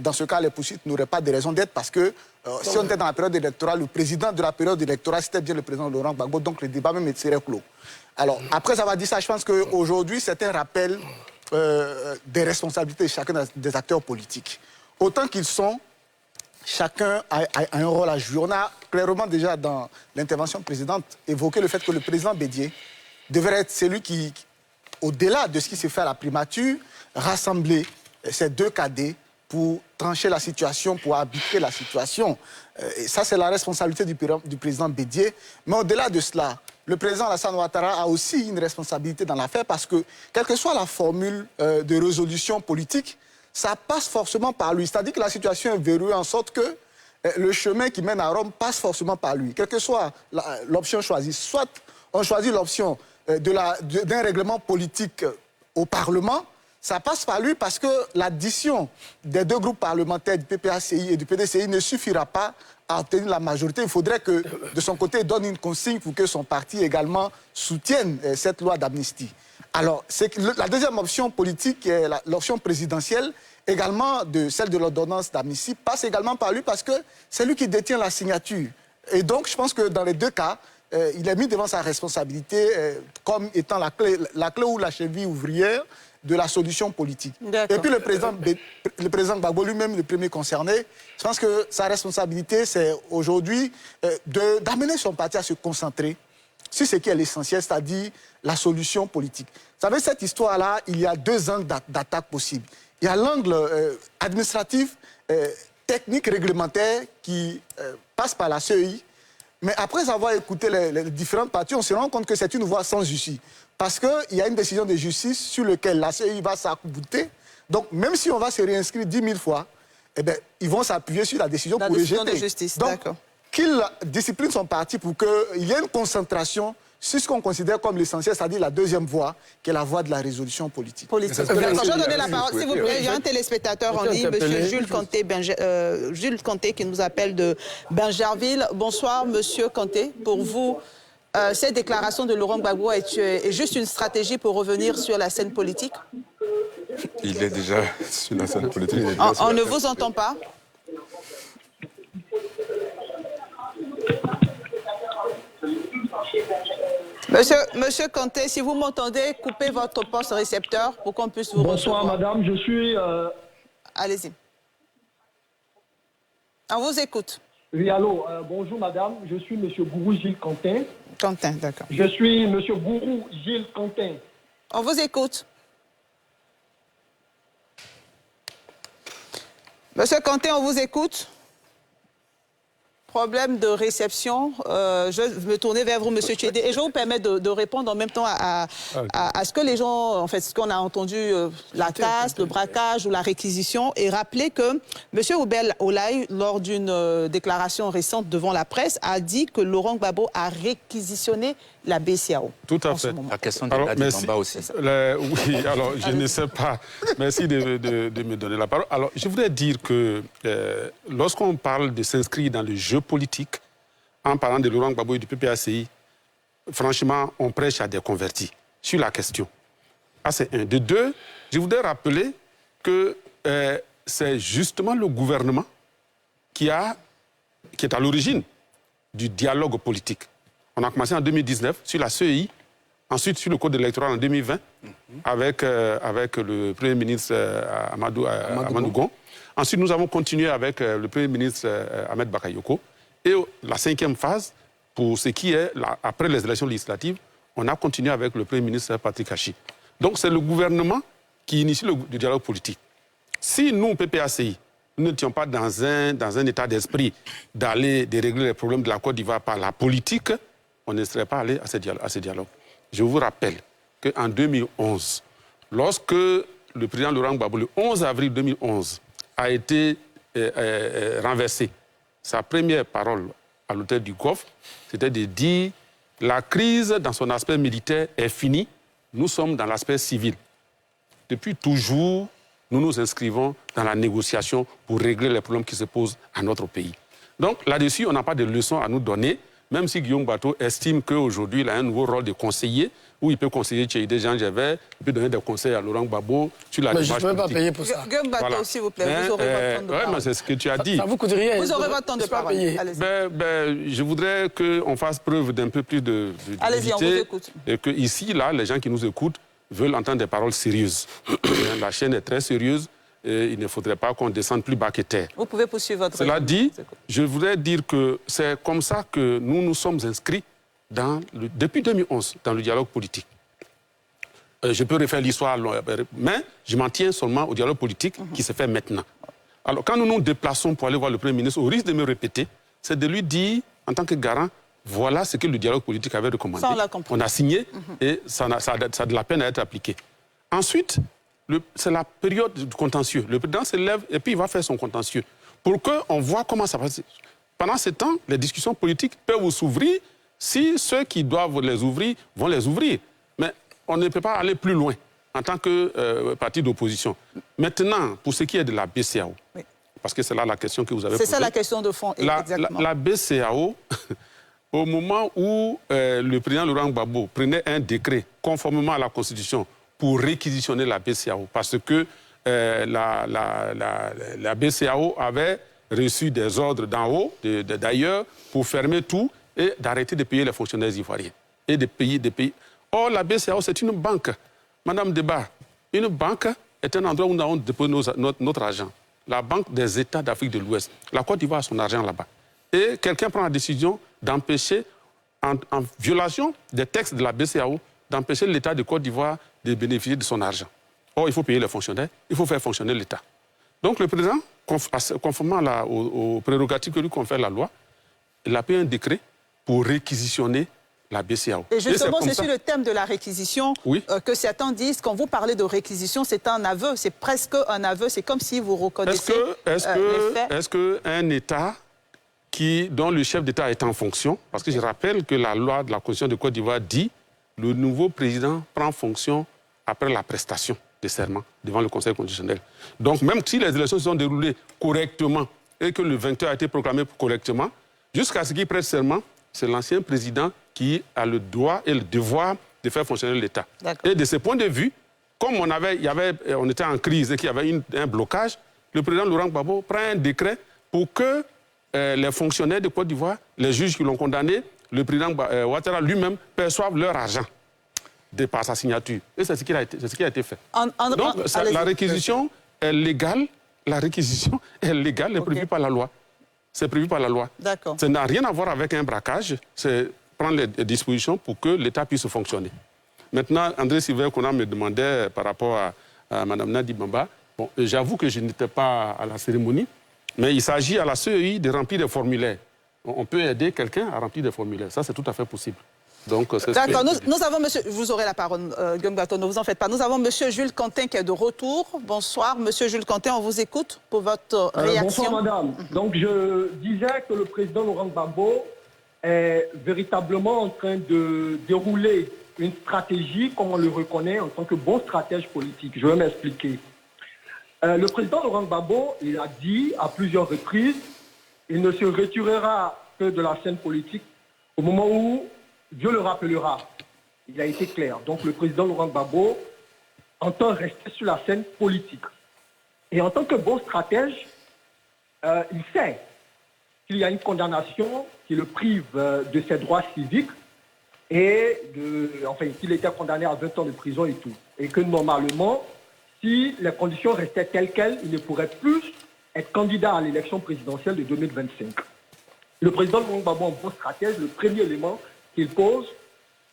dans ce cas, les poursuites n'auraient pas de raison d'être parce que si on était dans la période électorale, le président de la période électorale, c'était bien le président Laurent Gbagbo, donc le débat même serait clos. Alors, après avoir dit ça, je pense qu'aujourd'hui, c'est un rappel des responsabilités de chacun des acteurs politiques. Autant qu'ils sont, chacun a un rôle à jouer. On a clairement déjà dans l'intervention précédente évoqué le fait que le président Bédié devrait être celui qui, au-delà de ce qui s'est fait à la primature, rassembler ces deux cadets pour trancher la situation, pour arbitrer la situation. Et ça, c'est la responsabilité du président Bédié. Mais au-delà de cela, le président Alassane Ouattara a aussi une responsabilité dans l'affaire parce que, quelle que soit la formule de résolution politique, ça passe forcément par lui. C'est-à-dire que la situation est verrouillée en sorte que le chemin qui mène à Rome passe forcément par lui. Quelle que soit l'option choisie, soit on choisit l'option d'un règlement politique au Parlement, ça passe par lui parce que l'addition des deux groupes parlementaires du PPACI et du PDCI ne suffira pas à obtenir la majorité. Il faudrait que, de son côté, il donne une consigne pour que son parti également soutienne cette loi d'amnistie. Alors, la deuxième option politique, qui est l'option présidentielle, également celle de l'ordonnance d'amnistie, passe également par lui parce que c'est lui qui détient la signature. Et donc, je pense que dans les deux cas, il est mis devant sa responsabilité comme étant la clé ou la cheville ouvrière de la solution politique. Et puis le président Gbagbo lui-même, le premier concerné, je pense que sa responsabilité, c'est aujourd'hui d'amener son parti à se concentrer sur ce qui est l'essentiel, c'est-à-dire la solution politique. Vous savez, cette histoire-là, il y a deux angles d'attaque possibles. Il y a l'angle administratif, technique, réglementaire, qui passe par la CEI, Mais après avoir écouté les différentes parties, on se rend compte que c'est une voie sans issue. Parce qu'il y a une décision de justice sur laquelle la CEI va s'accouter. Donc, même si on va se réinscrire 10 000 fois, eh bien, ils vont s'appuyer sur la décision pour rejeter. De justice, donc, d'accord. qu'ils disciplinent son parti pour qu'il y ait une concentration sur ce qu'on considère comme l'essentiel, c'est-à-dire la deuxième voie, qui est la voie de la résolution politique. D'accord, je vais donner la parole, s'il vous plaît. Il y a un téléspectateur en ligne, M. Jules Conté, qui nous appelle de Bingerville. Bonsoir, M. Conté. Pour vous, cette déclaration de Laurent Gbagbo est juste une stratégie pour revenir sur la scène politique? Il est déjà sur la scène politique. On ne vous entend pas? Monsieur Conté, si vous m'entendez, coupez votre poste récepteur pour qu'on puisse vous recevoir. Bonsoir madame, je suis... Allez-y. On vous écoute. Oui, allô, bonjour madame, je suis monsieur Gourou Gilles Quentin. Quentin, d'accord. Je suis monsieur Gourou Gilles Quentin. On vous écoute. Monsieur Quentin, on vous écoute. Problème de réception. Je vais me tourner vers vous, monsieur Tchédé, et je vous permets de répondre en même temps à ce que les gens, en fait, ce qu'on a entendu, la casse, le braquage ou la réquisition, et rappeler que monsieur Oubel Olaï, lors d'une déclaration récente devant la presse, a dit que Laurent Gbagbo a réquisitionné la BCEAO. Tout à fait. La question de la Dibamba aussi. Oui, alors je ne sais pas. Merci de me donner la parole. Alors, je voudrais dire que lorsqu'on parle de s'inscrire dans le jeu politique, en parlant de Laurent Gbagbo et du PPACI, franchement, on prêche à des convertis sur la question. Ah, c'est un. De deux, je voudrais rappeler que c'est justement le gouvernement qui est à l'origine du dialogue politique. On a commencé en 2019 sur la CEI, ensuite sur le code électoral en 2020 avec le Premier ministre Amadou Gon. Ensuite, nous avons continué avec le Premier ministre Ahmed Bakayoko. Et la cinquième phase, pour ce qui est, après les élections législatives, on a continué avec le Premier ministre Patrick Hachi. Donc c'est le gouvernement qui initie le dialogue politique. Si nous, PPACI, nous n'étions pas dans un état d'esprit de régler les problèmes de la Côte d'Ivoire par la politique, on ne serait pas allé à ce dialogue. Je vous rappelle qu'en 2011, lorsque le président Laurent Gbagbo, le 11 avril 2011, a été renversé, sa première parole à l'hôtel du Golfe, c'était de dire « La crise dans son aspect militaire est finie, nous sommes dans l'aspect civil ». Depuis toujours, nous nous inscrivons dans la négociation pour régler les problèmes qui se posent à notre pays. Donc là-dessus, on n'a pas de leçons à nous donner, même si Guillaume Bateau estime qu'aujourd'hui, il a un nouveau rôle de conseiller, où il peut conseiller Tchédé Jean Gévert, il peut donner des conseils à Laurent Gbagbo sur la démarche politique. Mais je ne peux pas payer pour ça. Guillaume Bateau, voilà. S'il vous plaît, vous aurez votre temps de parole. Oui, mais c'est ce que tu as dit. Ça vous coûte rien. Vous aurez votre temps de parole. Je voudrais qu'on fasse preuve d'un peu plus de allez-y, on vous écoute. Et que ici, là, les gens qui nous écoutent veulent entendre des paroles sérieuses. La chaîne est très sérieuse. Et il ne faudrait pas qu'on descende plus bas que terre. Vous pouvez poursuivre votre... Cela dit, je voudrais dire que c'est comme ça que nous nous sommes inscrits depuis 2011 dans le dialogue politique. Je peux refaire l'histoire, mais je m'en tiens seulement au dialogue politique qui se fait maintenant. Alors, quand nous nous déplaçons pour aller voir le Premier ministre, au risque de me répéter, c'est de lui dire, en tant que garant, voilà ce que le dialogue politique avait recommandé. Ça, on l'a compris. On a signé et ça a de la peine à être appliqué. Ensuite, c'est la période du contentieux. Le président se lève et puis il va faire son contentieux. Pour qu'on voit comment ça passe. Pendant ce temps, les discussions politiques peuvent s'ouvrir si ceux qui doivent les ouvrir vont les ouvrir. Mais on ne peut pas aller plus loin en tant que parti d'opposition. Maintenant, pour ce qui est de la BCEAO, oui. Parce que c'est là la question que vous avez posée. C'est ça la question de fond, exactement. La BCEAO, au moment où le président Laurent Gbagbo prenait un décret conformément à la Constitution pour réquisitionner la BCEAO, parce que la BCEAO avait reçu des ordres d'en haut, d'ailleurs, pour fermer tout et d'arrêter de payer les fonctionnaires ivoiriens et de payer des pays. Or, la BCEAO, c'est une banque. Madame Debar, une banque est un endroit où nous avons déposé notre argent. La Banque des États d'Afrique de l'Ouest. La Côte d'Ivoire a son argent là-bas. Et quelqu'un prend la décision d'empêcher, en violation des textes de la BCEAO, d'empêcher l'État de Côte d'Ivoire de bénéficier de son argent. Or, il faut payer les fonctionnaires, il faut faire fonctionner l'État. Donc, le président, conformément aux prérogatives que lui confère la loi, il a pris un décret pour réquisitionner la BCEAO. Et justement, c'est sur le thème de la réquisition que certains disent, quand vous parlez de réquisition, c'est un aveu, c'est presque un aveu, c'est comme si vous reconnaissiez les faits. Est-ce qu'un État dont le chef d'État est en fonction, parce que je rappelle que la loi de la Constitution de Côte d'Ivoire dit que le nouveau président prend fonction après la prestation de serment devant le Conseil constitutionnel. Donc même si les élections se sont déroulées correctement et que le vainqueur a été proclamé correctement, jusqu'à ce qu'il prête serment, c'est l'ancien président qui a le droit et le devoir de faire fonctionner l'État. Et de ce point de vue, comme on était en crise et qu'il y avait un blocage, le président Laurent Gbagbo prend un décret pour que les fonctionnaires de Côte d'Ivoire, les juges qui l'ont condamné, le président Ouattara lui-même perçoivent leur argent par sa signature. Et c'est ce qui a été fait. Donc la réquisition est légale, elle est prévue par la loi. C'est prévu par la loi. Ça n'a rien à voir avec un braquage, c'est prendre les dispositions pour que l'État puisse fonctionner. Maintenant, André Sylvain Kona me demandait par rapport à Mme Nadi Bamba. Bon, j'avoue que je n'étais pas à la cérémonie, mais il s'agit à la CEI de remplir des formulaires. On peut aider quelqu'un à remplir des formulaires. Ça, c'est tout à fait possible. D'accord, nous avons monsieur, vous aurez la parole, Guillaume Gaton, ne vous en faites pas. Nous avons monsieur Jules Quentin qui est de retour. Bonsoir, monsieur Jules Quentin, on vous écoute pour votre réaction. Bonsoir, madame. Donc, je disais que le président Laurent Gbagbo est véritablement en train de dérouler une stratégie, comme on le reconnaît, en tant que bon stratège politique. Je vais m'expliquer. Le président Laurent Gbagbo, il a dit à plusieurs reprises, il ne se retirera que de la scène politique au moment où Dieu le rappellera. Il a été clair. Donc le président Laurent Gbagbo entend rester sur la scène politique. Et en tant que bon stratège, il sait qu'il y a une condamnation qui le prive de ses droits civiques et qu'il était condamné à 20 ans de prison et tout. Et que normalement, si les conditions restaient telles quelles, il ne pourrait plus être candidat à l'élection présidentielle de 2025. Le président Laurent Gbagbo, en bon stratège, le premier élément qu'il pose,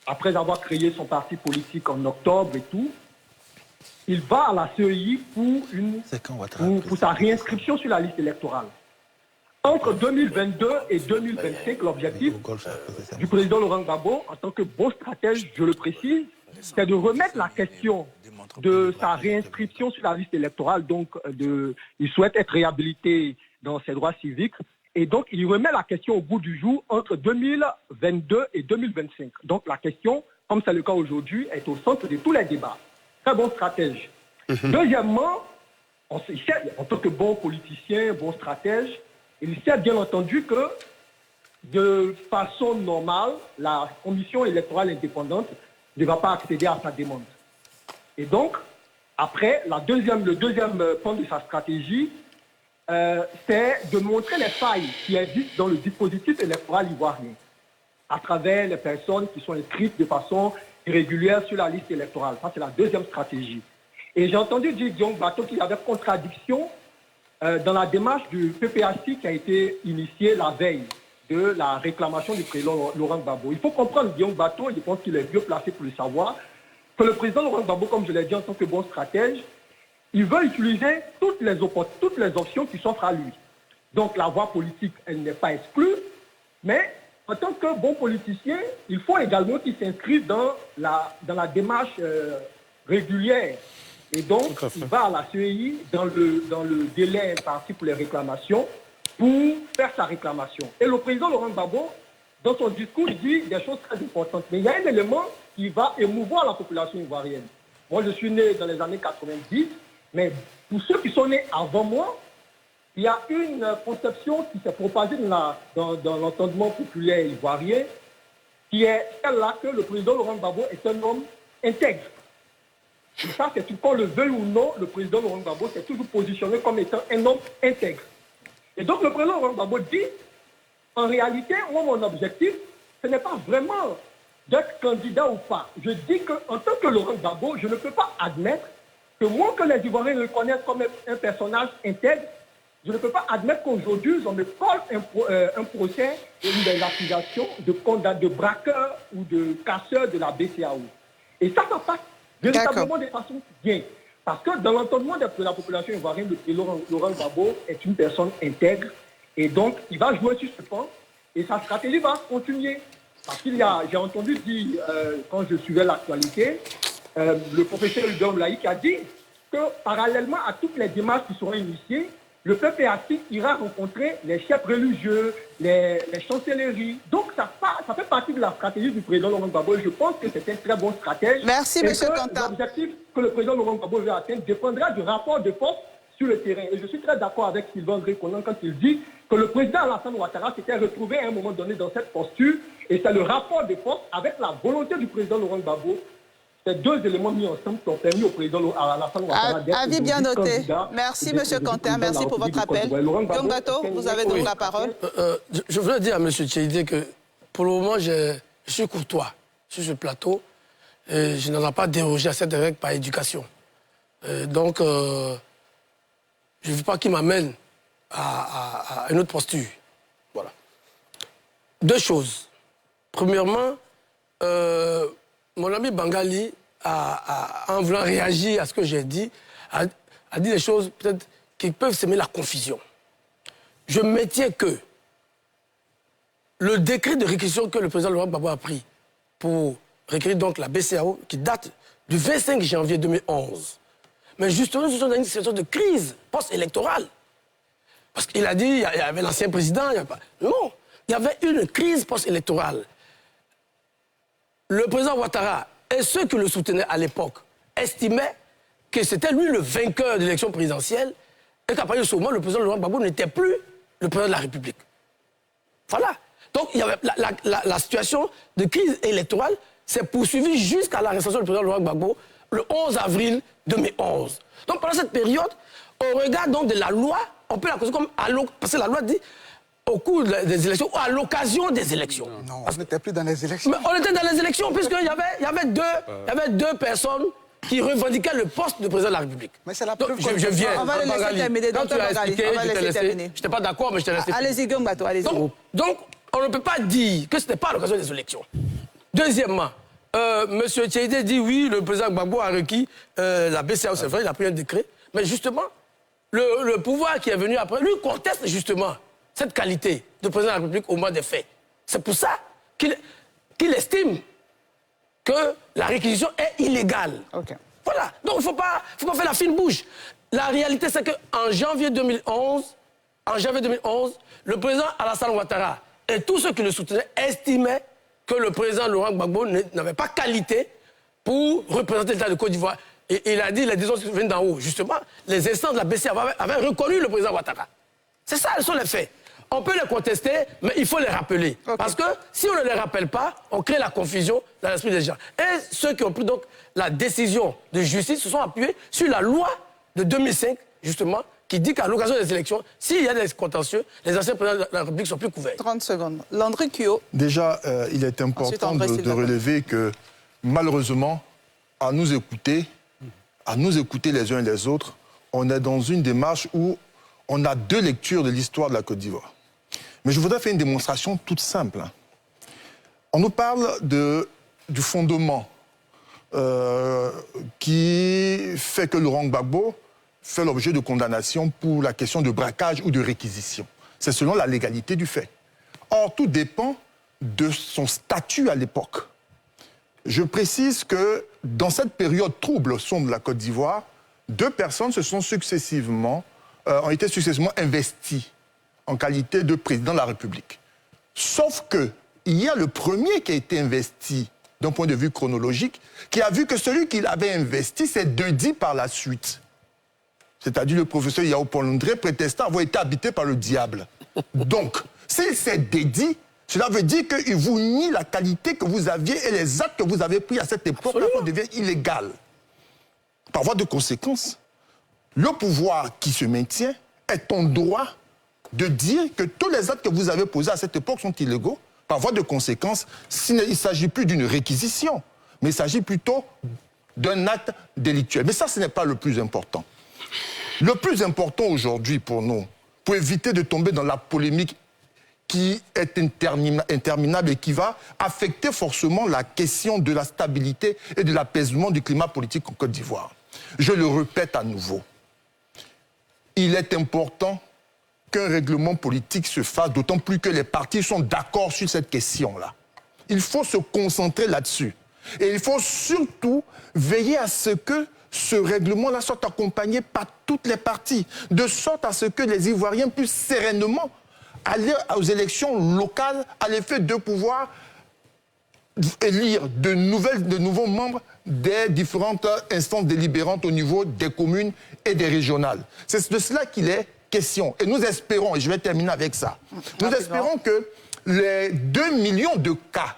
après avoir créé son parti politique en octobre et tout, il va à la CEI pour sa réinscription sur la liste électorale. Entre 2022 et 2025, l'objectif du président Laurent Gbagbo, en tant que bon stratège, je le précise, c'est de remettre la question de sa réinscription sur la liste électorale. Donc, il souhaite être réhabilité dans ses droits civiques. Et donc, il remet la question au bout du jour entre 2022 et 2025. Donc, la question, comme c'est le cas aujourd'hui, est au centre de tous les débats. Très bon stratège. Deuxièmement, en tant que bon politicien, bon stratège, il sait bien entendu que, de façon normale, la commission électorale indépendante ne va pas accéder à sa demande. Et donc, après, le deuxième point de sa stratégie, c'est de montrer les failles qui existent dans le dispositif électoral ivoirien à travers les personnes qui sont inscrites de façon irrégulière sur la liste électorale. Ça, c'est la deuxième stratégie. Et j'ai entendu dire, Guillaume Bateau, qu'il y avait contradiction dans la démarche du PPAC qui a été initiée la veille de la réclamation du président Laurent Gbagbo. Il faut comprendre, Guillaume Bateau, je pense qu'il est mieux placé pour le savoir, que le président Laurent Gbagbo, comme je l'ai dit en tant que bon stratège, il veut utiliser toutes les options qui s'offrent à lui. Donc la voie politique, elle n'est pas exclue, mais en tant que bon politicien, il faut également qu'il s'inscrive dans la démarche régulière. Et donc, il va à la CEI dans le délai imparti pour les réclamations pour faire sa réclamation. Et le président Laurent Gbagbo, dans son discours, dit des choses très importantes. Mais il y a un élément qui va émouvoir la population ivoirienne. Moi, je suis né dans les années 90, mais pour ceux qui sont nés avant moi, il y a une conception qui s'est propagée dans l'entendement populaire ivoirien, qui est celle-là que le président Laurent Gbagbo est un homme intègre. Et ça, c'est tout, qu'on le veuille ou non, le président Laurent Gbagbo s'est toujours positionné comme étant un homme intègre. Et donc le président Laurent Gbagbo dit, en réalité, moi, mon objectif, ce n'est pas vraiment d'être candidat ou pas. Je dis qu'en tant que Laurent Gbagbo, je ne peux pas admettre que moi, que les Ivoiriens me reconnaissent comme un personnage intègre, je ne peux pas admettre qu'aujourd'hui, on me colle un procès et des accusations de braqueurs ou de casseurs de la BCEAO. Et ça passe véritablement de façon bien. Parce que dans l'entendement de la population ivoirienne, Laurent Gbagbo est une personne intègre et donc il va jouer sur ce point. Et sa stratégie va continuer. Parce qu'il y a, j'ai entendu dire, quand je suivais l'actualité, le professeur Hubert Mlaïk a dit que parallèlement à toutes les démarches qui seront initiées, le PPAC ira rencontrer les chefs religieux, les chancelleries. Donc ça fait partie de la stratégie du président Laurent Gbagbo. Je pense que c'est un très bon stratège. Merci, M. Kantar. L'objectif que le président Laurent Gbagbo veut atteindre dépendra du rapport de force sur le terrain. Et je suis très d'accord avec Sylvain André Conan quand il dit que le président Alassane Ouattara s'était retrouvé à un moment donné dans cette posture. Et c'est le rapport de force avec la volonté du président Laurent Gbagbo. Ces deux éléments mis ensemble ont permis au président Alassane Ouattara d'être avis bien noté. candidat. Merci, M. Kantar. Merci pour votre appel. Diombato, vous avez donc la parole. Je voulais dire à M. Tchéidé que pour le moment, je suis courtois sur ce plateau. Et je n'en ai pas dérogé à cette règle par éducation. Donc, je ne veux pas qu'il m'amène à une autre posture. Voilà. Deux choses. Premièrement, mon ami Bangali, en voulant réagir à ce que j'ai dit, a dit des choses peut-être qui peuvent semer la confusion. Je maintiens que le décret de réquisition que le président Laurent Gbagbo a pris pour réquérir donc la BCEAO, qui date du 25 janvier 2011, mais justement, nous sommes dans une situation de crise post-électorale. Parce qu'il a dit, il y avait l'ancien président, non, il y avait une crise post-électorale. Le président Ouattara et ceux qui le soutenaient à l'époque estimaient que c'était lui le vainqueur de l'élection présidentielle et qu'à partir de ce moment, le président Laurent Gbagbo n'était plus le président de la République. Voilà. Donc, il y avait la situation de crise électorale s'est poursuivie jusqu'à l'arrestation du président Laurent Gbagbo le 11 avril 2011. Donc, pendant cette période, au regard donc de la loi, on peut la considérer comme... Parce que la loi dit au cours des élections ou à l'occasion des élections. Non, on n'était plus dans les élections. Mais on était dans les élections puisqu'il y avait deux personnes qui revendiquaient le poste de président de la République. Mais c'est la preuve que je viens. On va le laisser terminer. Quand tu as expliqué, je n'étais pas d'accord, mais je t'ai laissé. Allez-y, Diombato, allez-y. Donc, on ne peut pas dire que ce n'était pas à l'occasion des élections. Deuxièmement, M. Tchéidé dit oui, le président Gbagbo a requis la BCEAO, c'est vrai, il a pris un décret. Mais justement, le pouvoir qui est venu après, lui conteste justement cette qualité de président de la République au moment des faits. C'est pour ça qu'il estime que la réquisition est illégale. Okay. Voilà. Donc, il ne faut pas faire la fine bouche. La réalité, c'est qu'en janvier 2011, le président Alassane Ouattara et tous ceux qui le soutenaient estimaient que le président Laurent Gbagbo n'avait pas qualité pour représenter l'État de Côte d'Ivoire. Et il a dit, les décisions qui viennent d'en haut, justement, les instances de la BCEAO avaient reconnu le président Ouattara. C'est ça, ce sont les faits. On peut les contester, mais il faut les rappeler. Okay. Parce que si on ne les rappelle pas, on crée la confusion dans l'esprit des gens. Et ceux qui ont pris donc la décision de justice se sont appuyés sur la loi de 2005, justement, qui dit qu'à l'occasion des élections, s'il y a des contentieux, les anciens présidents de la République sont plus couverts. 30 secondes. Landry Cuot. Déjà, il est important de relever que, malheureusement, à nous écouter les uns et les autres, on est dans une démarche où on a deux lectures de l'histoire de la Côte d'Ivoire. Mais je voudrais faire une démonstration toute simple. On nous parle du fondement qui fait que Laurent Gbagbo fait l'objet de condamnation pour la question de braquage ou de réquisition. C'est selon la légalité du fait. Or, tout dépend de son statut à l'époque. Je précise que dans cette période trouble sombre de la Côte d'Ivoire, deux personnes ont été successivement investies en qualité de président de la République. Sauf qu'il y a le premier qui a été investi d'un point de vue chronologique, qui a vu que celui qu'il avait investi s'est dédié par la suite. C'est-à-dire le professeur Yao Polondré prétestant avoir été habité par le diable. Donc, s'il s'est dédié, cela veut dire qu'il vous nie la qualité que vous aviez et les actes que vous avez pris à cette époque, on devient illégal. Par voie de conséquence, le pouvoir qui se maintient est en droit de dire que tous les actes que vous avez posés à cette époque sont illégaux. Par voie de conséquence, il ne s'agit plus d'une réquisition, mais il s'agit plutôt d'un acte délictuel. Mais ça, ce n'est pas le plus important. Le plus important aujourd'hui pour nous, pour éviter de tomber dans la polémique qui est interminable et qui va affecter forcément la question de la stabilité et de l'apaisement du climat politique en Côte d'Ivoire. Je le répète à nouveau. Il est important qu'un règlement politique se fasse, d'autant plus que les partis sont d'accord sur cette question-là. Il faut se concentrer là-dessus. Et il faut surtout veiller à ce que ce règlement-là soit accompagné par toutes les parties, de sorte à ce que les Ivoiriens puissent sereinement aller aux élections locales à l'effet de pouvoir élire de nouveaux membres des différentes instances délibérantes au niveau des communes et des régionales. C'est de cela qu'il est question. Et nous espérons, et je vais terminer avec ça, nous espérons que les 2 millions de cas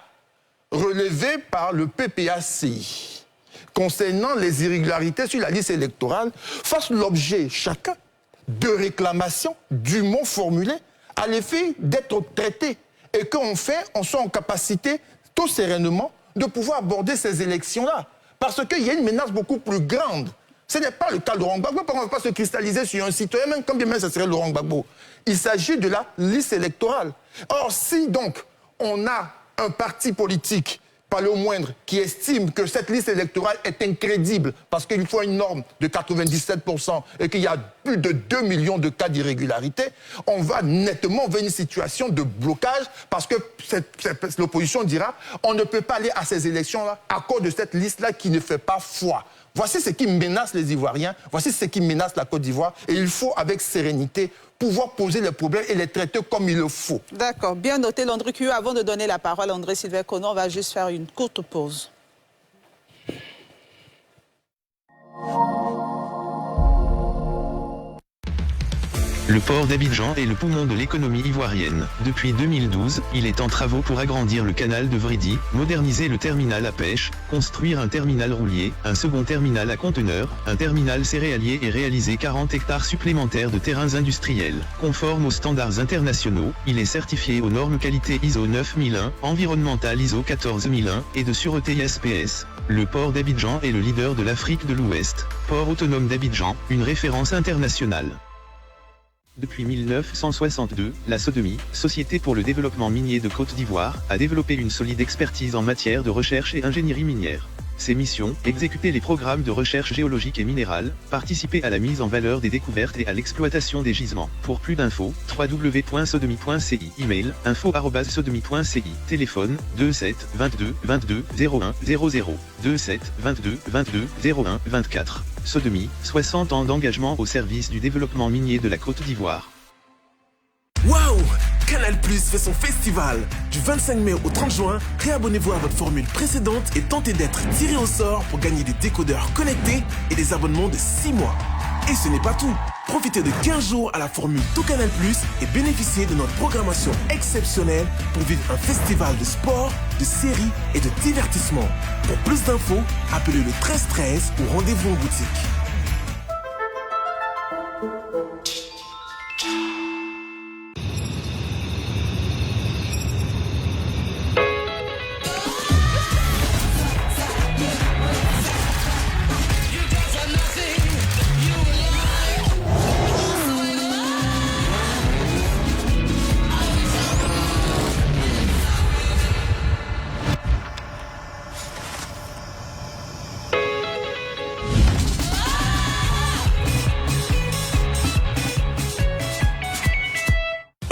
relevés par le PPACI concernant les irrégularités sur la liste électorale fassent l'objet chacun de réclamations dûment formulées à l'effet d'être traités et qu'on soit en capacité tout sereinement de pouvoir aborder ces élections-là. Parce qu'il y a une menace beaucoup plus grande. Ce n'est pas le cas de Laurent Gbagbo, on ne va pas se cristalliser sur un citoyen, même quand bien même ce serait Laurent Gbagbo. Il s'agit de la liste électorale. Or, si donc on a un parti politique, pas le moindre, qui estime que cette liste électorale est incrédible parce qu'il faut une norme de 97% et qu'il y a plus de 2 millions de cas d'irrégularité, on va nettement vers une situation de blocage parce que l'opposition dira on ne peut pas aller à ces élections-là à cause de cette liste-là qui ne fait pas foi. Voici ce qui menace les Ivoiriens, voici ce qui menace la Côte d'Ivoire et il faut avec sérénité pouvoir poser les problèmes et les traiter comme il le faut. D'accord, bien noté Landry Cuyot. Avant de donner la parole à André Sylvain Conon, on va juste faire une courte pause. Le port d'Abidjan est le poumon de l'économie ivoirienne. Depuis 2012, il est en travaux pour agrandir le canal de Vridi, moderniser le terminal à pêche, construire un terminal roulier, un second terminal à conteneurs, un terminal céréalier et réaliser 40 hectares supplémentaires de terrains industriels. Conforme aux standards internationaux, il est certifié aux normes qualité ISO 9001, environnemental ISO 14001 et de sûreté SPS. Le port d'Abidjan est le leader de l'Afrique de l'Ouest. Port autonome d'Abidjan, une référence internationale. Depuis 1962, la SODEMI, Société pour le développement minier de Côte d'Ivoire, a développé une solide expertise en matière de recherche et ingénierie minière. Ses missions, exécuter les programmes de recherche géologique et minérale, participer à la mise en valeur des découvertes et à l'exploitation des gisements. Pour plus d'infos, www.sodemi.ci. Email, info@sodemi.ci. Téléphone, 27 22 22 01 00. 27 22 22 01 24. Sodemi, 60 ans d'engagement au service du développement minier de la Côte d'Ivoire. Waouh! Canal+ fait son festival. Du 25 mai au 30 juin, réabonnez-vous à votre formule précédente et tentez d'être tiré au sort pour gagner des décodeurs connectés et des abonnements de 6 mois. Et ce n'est pas tout. Profitez de 15 jours à la formule Tout Canal+ et bénéficiez de notre programmation exceptionnelle pour vivre un festival de sport, de séries et de divertissement. Pour plus d'infos, appelez le 1313 ou rendez-vous en boutique.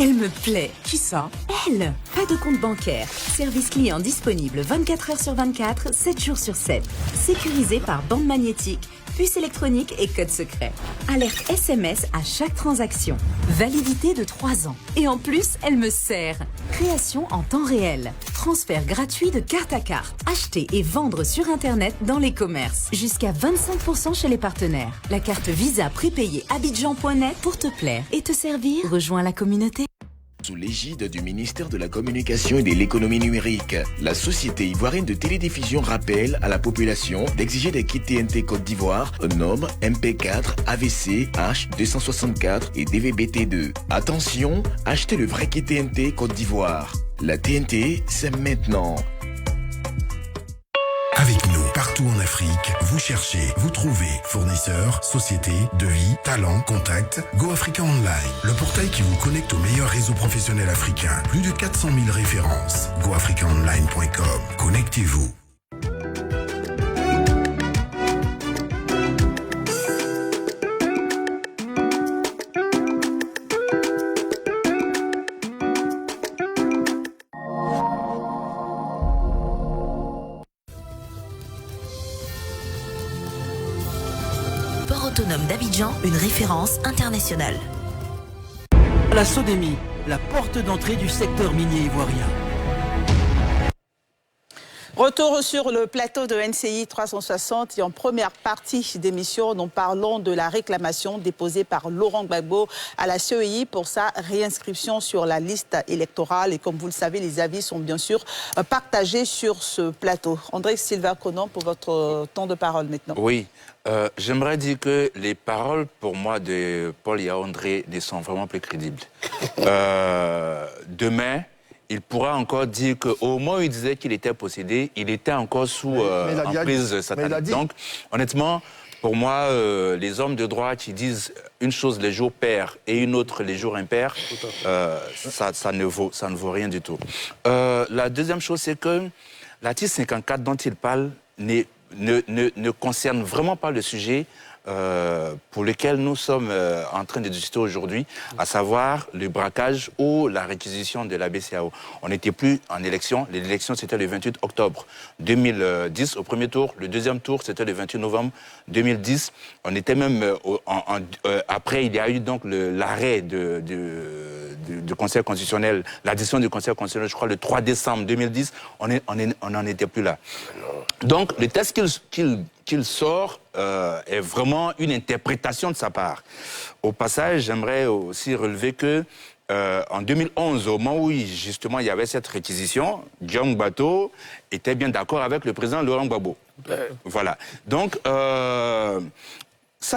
Elle me plaît. Qui ça? Elle. Pas de compte bancaire. Service client disponible 24 heures sur 24, 7 jours sur 7. Sécurisé par bande magnétique, puce électronique et code secret. Alerte SMS à chaque transaction. Validité de 3 ans. Et en plus, elle me sert. Création en temps réel. Transfert gratuit de carte à carte. Acheter et vendre sur Internet dans les commerces. Jusqu'à 25% chez les partenaires. La carte Visa prépayée Abidjan.net pour te plaire et te servir. Rejoins la communauté. Sous l'égide du ministère de la Communication et de l'Économie numérique, la Société ivoirienne de télédiffusion rappelle à la population d'exiger des kits TNT Côte d'Ivoire aux normes MP4, AVC, H264 et DVB-T2. Attention, achetez le vrai kit TNT Côte d'Ivoire. La TNT, c'est maintenant. Avec nous, partout en Afrique, vous cherchez, vous trouvez fournisseurs, sociétés, devis, talents, contacts. Go Africa Online, le portail qui vous connecte au meilleur réseau professionnel africain. Plus de 400 000 références. GoAfricaOnline.com. Connectez-vous. autonome d'Abidjan, une référence internationale. La SODEMI, la porte d'entrée du secteur minier ivoirien. Retour sur le plateau de NCI 360 et en première partie d'émission, nous parlons de la réclamation déposée par Laurent Gbagbo à la CEI pour sa réinscription sur la liste électorale. Et comme vous le savez, les avis sont bien sûr partagés sur ce plateau. André Silva Conan, pour votre temps de parole maintenant. Oui, j'aimerais dire que les paroles pour moi de Paul Yaoundé sont vraiment plus crédibles. Demain, il pourra encore dire qu'au moment où il disait qu'il était possédé, il était encore sous emprise satanique. Donc, honnêtement, pour moi, les hommes de droit qui disent une chose les jours pairs et une autre les jours impairs, ça ne vaut rien du tout. La deuxième chose, c'est que l'article 54 dont il parle ne concerne vraiment pas le sujet pour lequel nous sommes en train de discuter aujourd'hui, à savoir le braquage ou la réquisition de la BCEAO. On n'était plus en élection. L'élection, c'était le 28 octobre 2010 au premier tour. Le deuxième tour, c'était le 28 novembre 2010. On était même... après, il y a eu donc l'arrêt du Conseil constitutionnel, la décision du Conseil constitutionnel, je crois, le 3 décembre 2010. On n'en était plus là. Donc, le texte qu'il sort est vraiment une interprétation de sa part. Au passage, j'aimerais aussi relever que en 2011, au moment où justement il y avait cette réquisition, John Bato était bien d'accord avec le président Laurent Gbagbo. Voilà. Donc, ça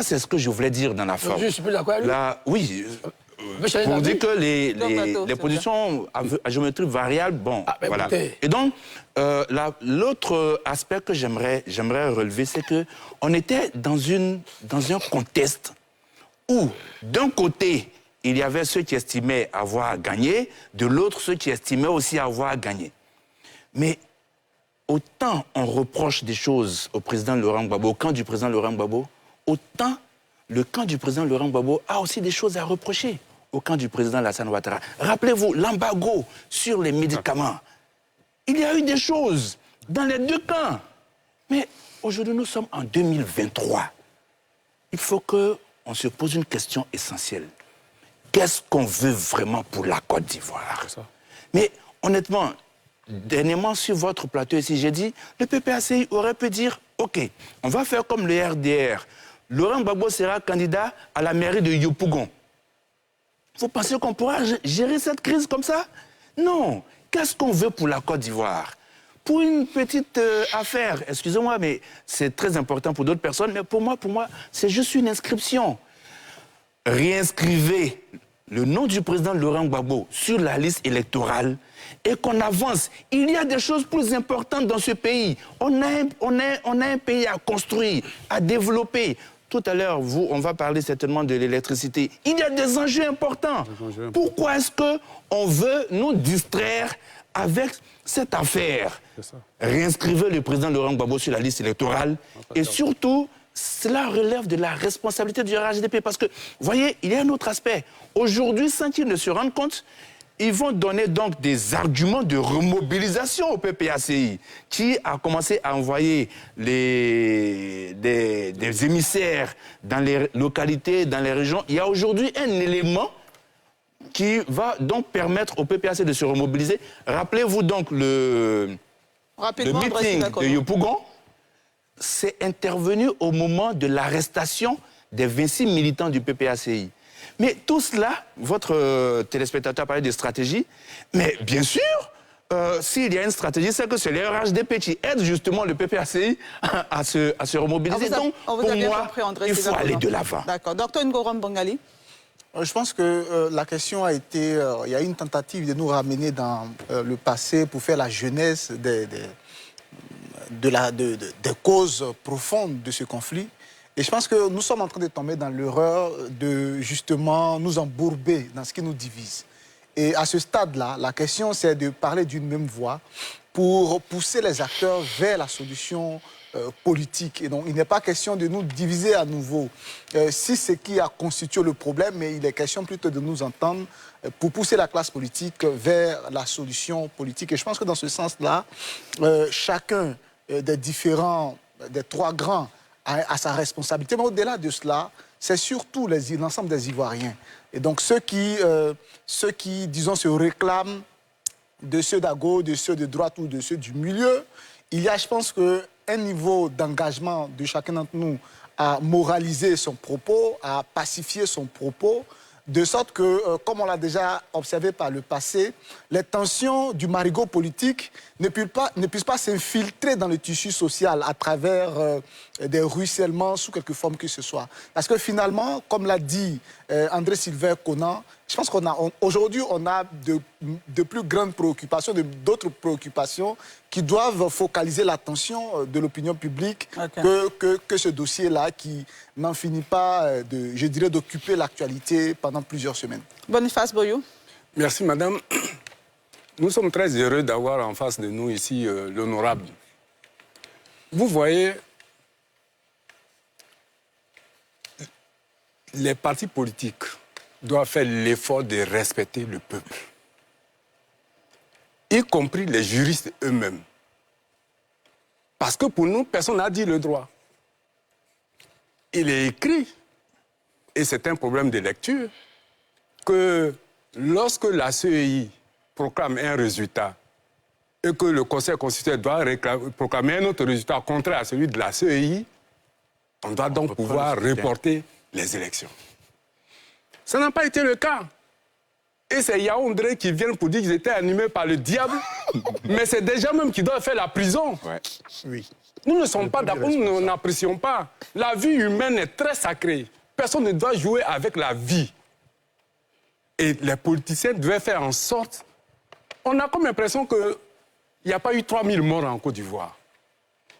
c'est ce que je voulais dire dans la forme. Je suis plus d'accord avec lui. Oui. Pour dire que les positions à géométrie variable, bon, voilà. Et donc, l'autre aspect que j'aimerais relever, c'est qu'on était dans un contexte où, d'un côté, il y avait ceux qui estimaient avoir gagné, de l'autre, ceux qui estimaient aussi avoir gagné. Mais autant on reproche des choses au président Laurent Gbagbo, au camp du président Laurent Gbagbo, autant le camp du président Laurent Gbagbo a aussi des choses à reprocher au camp du président Alassane Ouattara. Rappelez-vous, l'embargo sur les médicaments. Il y a eu des choses dans les deux camps. Mais aujourd'hui, nous sommes en 2023. Il faut qu'on se pose une question essentielle. Qu'est-ce qu'on veut vraiment pour la Côte d'Ivoire? Mais honnêtement, dernièrement sur votre plateau ici, j'ai dit, le PPACI aurait pu dire, OK, on va faire comme le RDR. Laurent Gbagbo sera candidat à la mairie de Yopougon. Vous pensez qu'on pourra gérer cette crise comme ça? Non. Qu'est-ce qu'on veut pour la Côte d'Ivoire? Pour une petite affaire, excusez-moi, mais c'est très important pour d'autres personnes, mais pour moi, c'est juste une inscription. Réinscrivez le nom du président Laurent Gbagbo sur la liste électorale et qu'on avance. Il y a des choses plus importantes dans ce pays. On a un pays à construire, à développer. Tout à l'heure, on va parler certainement de l'électricité. Il y a des enjeux importants. Pourquoi est-ce qu'on veut nous distraire avec cette affaire? Réinscrivez le président Laurent Gbagbo sur la liste électorale et surtout, cela relève de la responsabilité du RHDP parce que, vous voyez, il y a un autre aspect. Aujourd'hui, sans qu'ils ne se rendent compte, ils vont donner donc des arguments de remobilisation au PPACI qui a commencé à envoyer des émissaires dans les localités, dans les régions. Il y a aujourd'hui un élément qui va donc permettre au PPACI de se remobiliser. Rappelez-vous donc le meeting de Yopougon. C'est intervenu au moment de l'arrestation des 26 militants du PPACI. Mais tout cela, votre téléspectateur parlait de stratégie, mais bien sûr, s'il y a une stratégie, c'est que c'est le RHDP qui aide justement le PPACI à se remobiliser. Donc, pour moi, il faut aller de l'avant. D'accord. Docteur Ngoram Bangali. Je pense que la question a été... il y a une tentative de nous ramener dans le passé pour faire la genèse des causes profondes de ce conflit. Et je pense que nous sommes en train de tomber dans l'erreur de justement nous embourber dans ce qui nous divise. Et à ce stade-là, la question c'est de parler d'une même voix pour pousser les acteurs vers la solution politique. Et donc il n'est pas question de nous diviser à nouveau. Si c'est ce qui a constitué le problème, mais il est question plutôt de nous entendre pour pousser la classe politique vers la solution politique. Et je pense que dans ce sens-là, chacun des trois grands à sa responsabilité. Mais au-delà de cela, c'est surtout l'ensemble des Ivoiriens. Et donc ceux qui, disons, se réclament de ceux d'à gauche, de ceux de droite ou de ceux du milieu, il y a, je pense, un niveau d'engagement de chacun d'entre nous à moraliser son propos, à pacifier son propos, de sorte que, comme on l'a déjà observé par le passé, les tensions du marigot politique ne puissent pas s'infiltrer dans le tissu social à travers des ruissellements sous quelque forme que ce soit. Parce que finalement, comme l'a dit André Sylvain Conan, je pense qu'aujourd'hui, on a de plus grandes préoccupations, d'autres préoccupations qui doivent focaliser l'attention de l'opinion publique que ce dossier-là qui n'en finit pas, je dirais, d'occuper l'actualité pendant plusieurs semaines. Boniface Boyou. Merci, madame. Nous sommes très heureux d'avoir en face de nous ici l'honorable. Vous voyez, les partis politiques doivent faire l'effort de respecter le peuple, y compris les juristes eux-mêmes. Parce que pour nous, personne n'a dit le droit. Il est écrit, et c'est un problème de lecture, que lorsque la CEI proclame un résultat et que le Conseil constitutionnel doit proclamer un autre résultat contraire à celui de la CEI, on doit donc pouvoir reporter les élections. Ça n'a pas été le cas. Et c'est Yaoundé qui vient pour dire qu'ils étaient animés par le diable, mais c'est déjà même qui doivent faire la prison. Ouais. Oui. Nous ne sommes pas d'accord, nous n'apprécions pas. La vie humaine est très sacrée. Personne ne doit jouer avec la vie. Et les politiciens devaient faire en sorte... On a comme l'impression qu'il n'y a pas eu 3000 morts en Côte d'Ivoire.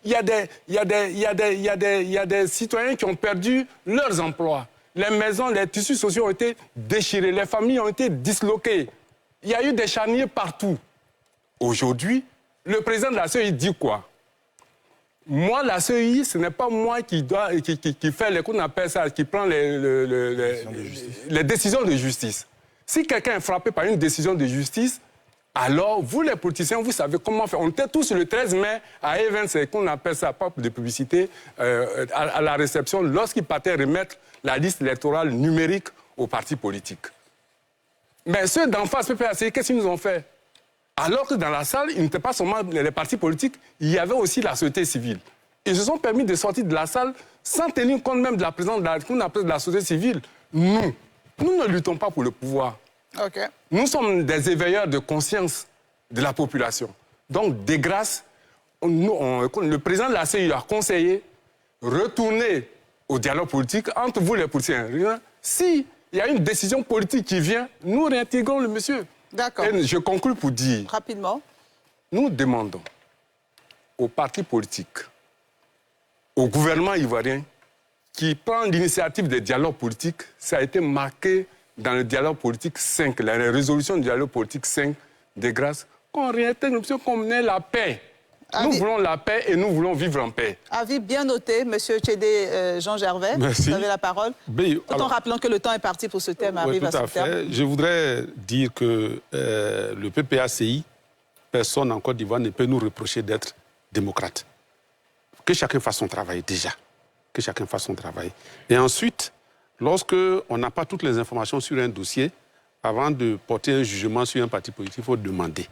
Il y a des citoyens qui ont perdu leurs emplois. Les maisons, les tissus sociaux ont été déchirés, les familles ont été disloquées. Il y a eu des charniers partout. Aujourd'hui, le président de la CEI dit quoi? Moi, la CEI, ce n'est pas moi qui fait les qu'on appelle ça, qui prend les décisions de justice. Si quelqu'un est frappé par une décision de justice, alors vous, les politiciens, vous savez comment faire. On était tous le 13 mai à Evans, c'est qu'on appelle ça, pas de publicité, à la réception, lorsqu'ils partaient remettre la liste électorale numérique aux partis politiques. Mais ceux d'en face, PPAC, qu'est-ce qu'ils nous ont fait? Alors que dans la salle, il n'était pas seulement les partis politiques, il y avait aussi la société civile. Ils se sont permis de sortir de la salle sans tenir compte même de la présence de la société civile. Nous ne luttons pas pour le pouvoir. Okay. Nous sommes des éveilleurs de conscience de la population. Donc, de grâce, le président de la CEI a conseillé retourner au dialogue politique entre vous les politiciens. S'il y a une décision politique qui vient, nous réintégrons le monsieur. D'accord. Et je conclue pour dire... Rapidement. Nous demandons aux partis politiques, au gouvernement ivoirien, qui prend l'initiative des dialogues politiques. Ça a été marqué dans le dialogue politique 5, la résolution du dialogue politique 5, de grâce, qu'on réintègre, monsieur, qu'on ait la paix. Nous voulons la paix et nous voulons vivre en paix. Avis bien noté, monsieur Tchédé Jean Gervais. Merci. Vous avez la parole. Tout en rappelant que le temps est parti pour ce thème, arrive à son terme. Je voudrais dire que le PPACI, personne en Côte d'Ivoire ne peut nous reprocher d'être démocrate. Que chacun fasse son travail déjà. Que chacun fasse son travail. Et ensuite, lorsque on n'a pas toutes les informations sur un dossier, avant de porter un jugement sur un parti politique, il faut demander.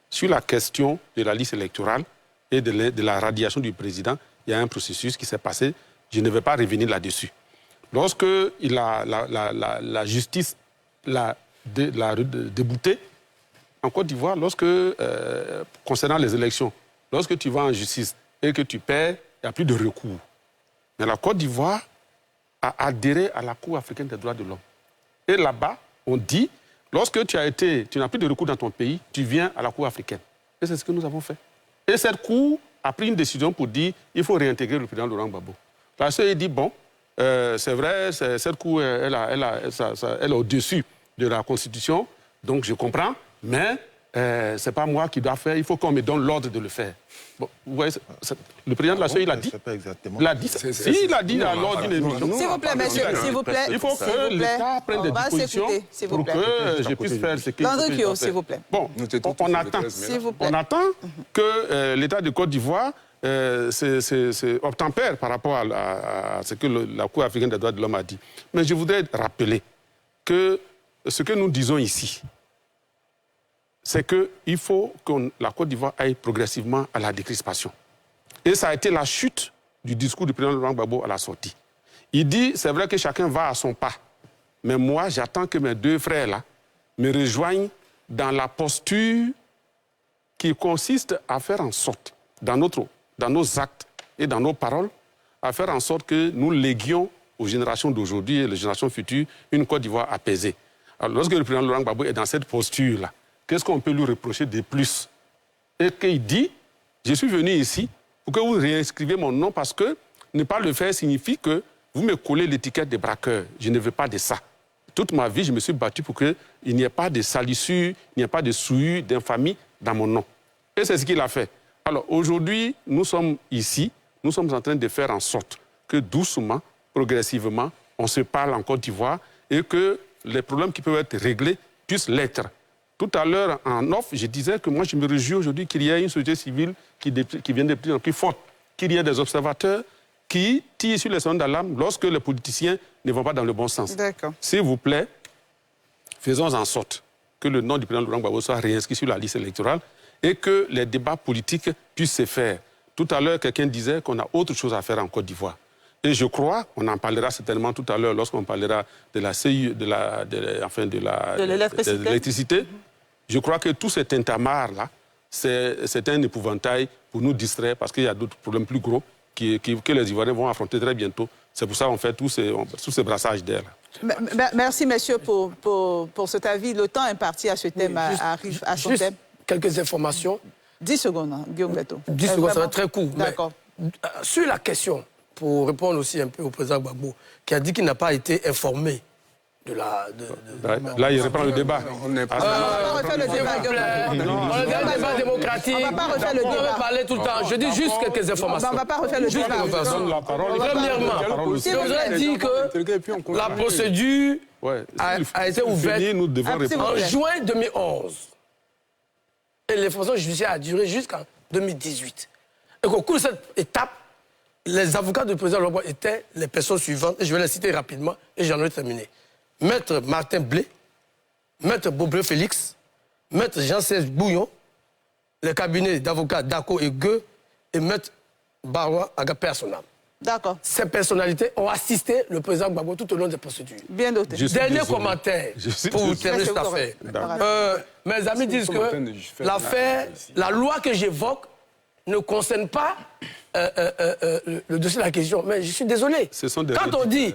Sur la question de la liste électorale et de la radiation du président, il y a un processus qui s'est passé. Je ne vais pas revenir là-dessus. Lorsque la justice l'a débouté, en Côte d'Ivoire, concernant les élections, lorsque tu vas en justice et que tu perds, il n'y a plus de recours. Mais la Côte d'Ivoire a adhéré à la Cour africaine des droits de l'homme. Et là-bas, on dit, lorsque tu n'as plus de recours dans ton pays, tu viens à la Cour africaine. Et c'est ce que nous avons fait. Et cette Cour a pris une décision pour dire qu'il faut réintégrer le président Laurent Gbagbo. La CEI dit, bon, c'est vrai, cette Cour, elle est au-dessus de la Constitution, donc je comprends, mais ce n'est pas moi qui dois faire, il faut qu'on me donne l'ordre de le faire. Bon, vous voyez, le président de la CEI l'a dit. Il l'a dit. Si, il l'a dit lors d'une émission. S'il vous plaît, monsieur, s'il vous plaît. Il faut que l'État prenne des dispositions pour que je puisse faire ce qu'il faut. s'il vous plaît. Bon, on attend que l'État de Côte d'Ivoire c'est obtempère par rapport à ce que la Cour africaine des droits de l'homme a dit. Mais je voudrais rappeler que ce que nous disons ici, c'est qu'il faut que la Côte d'Ivoire aille progressivement à la décrispation. Et ça a été la chute du discours du président Laurent Gbagbo à la sortie. Il dit, c'est vrai que chacun va à son pas, mais moi, j'attends que mes deux frères-là me rejoignent dans la posture qui consiste à faire en sorte, dans nos actes et dans nos paroles, à faire en sorte que nous léguions aux générations d'aujourd'hui et aux générations futures une Côte d'Ivoire apaisée. Alors, lorsque le président Laurent Gbagbo est dans cette posture-là, qu'est-ce qu'on peut lui reprocher de plus? Et qu'il dit, je suis venu ici pour que vous réinscriviez mon nom parce que ne pas le faire signifie que vous me collez l'étiquette de braqueur. Je ne veux pas de ça. Toute ma vie, je me suis battu pour qu'il n'y ait pas de salissure, il n'y ait pas de souillure, d'infamie dans mon nom. Et c'est ce qu'il a fait. Alors aujourd'hui, nous sommes ici, nous sommes en train de faire en sorte que doucement, progressivement, on se parle en Côte d'Ivoire et que les problèmes qui peuvent être réglés puissent l'être. Tout à l'heure, en off, je disais que moi, je me réjouis aujourd'hui qu'il y ait une société civile qui vient de plus en plus forte, qu'il y ait des observateurs qui tirent sur les sons d'alarme lorsque les politiciens ne vont pas dans le bon sens. S'il vous plaît, faisons en sorte que le nom du président Laurent Gbagbo soit réinscrit sur la liste électorale et que les débats politiques puissent se faire. Tout à l'heure, quelqu'un disait qu'on a autre chose à faire en Côte d'Ivoire. Et je crois, on en parlera certainement tout à l'heure lorsqu'on parlera de la CIU, de l'électricité. Je crois que tout cet entamar-là, c'est un épouvantail pour nous distraire parce qu'il y a d'autres problèmes plus gros que les Ivoiriens vont affronter très bientôt. C'est pour ça qu'on fait tous ces brassages d'air. Merci, messieurs, pour cet avis. Le temps imparti à ce thème arrive à son thème. Quelques informations. 10 secondes, hein, Guillaume Gato. 10 secondes, ça va être très court. D'accord. Sur la question, pour répondre aussi un peu au président Gbagbo, qui a dit qu'il n'a pas été informé de la... Là, il reprend le débat. On ne va pas refaire le débat. On est dans un débat démocratique. On ne va pas refaire le débat. On va parler tout le temps. Je dis juste quelques informations. On ne va pas refaire le débat. Premièrement, je vous ai dit que la procédure a été ouverte en juin 2011. Et l'information judiciaire a duré jusqu'en 2018. Et qu'au cours de cette étape, les avocats du président Gbagbo étaient les personnes suivantes, et je vais les citer rapidement, et j'en ai terminé. Maître Martin Blé, Maître Beaubré Félix, Maître Jean-Serge Bouillon, le cabinet d'avocats Daco et Gueux, et Maître Barois Agapé Assonam. D'accord. Ces personnalités ont assisté le président Gbagbo tout au long des procédures. Bien noté. Dernier commentaire pour terminer cette affaire. Mes amis disent que l'affaire, la loi que j'évoque ne concerne pas le dossier de la question. Mais je suis désolé. Quand on dit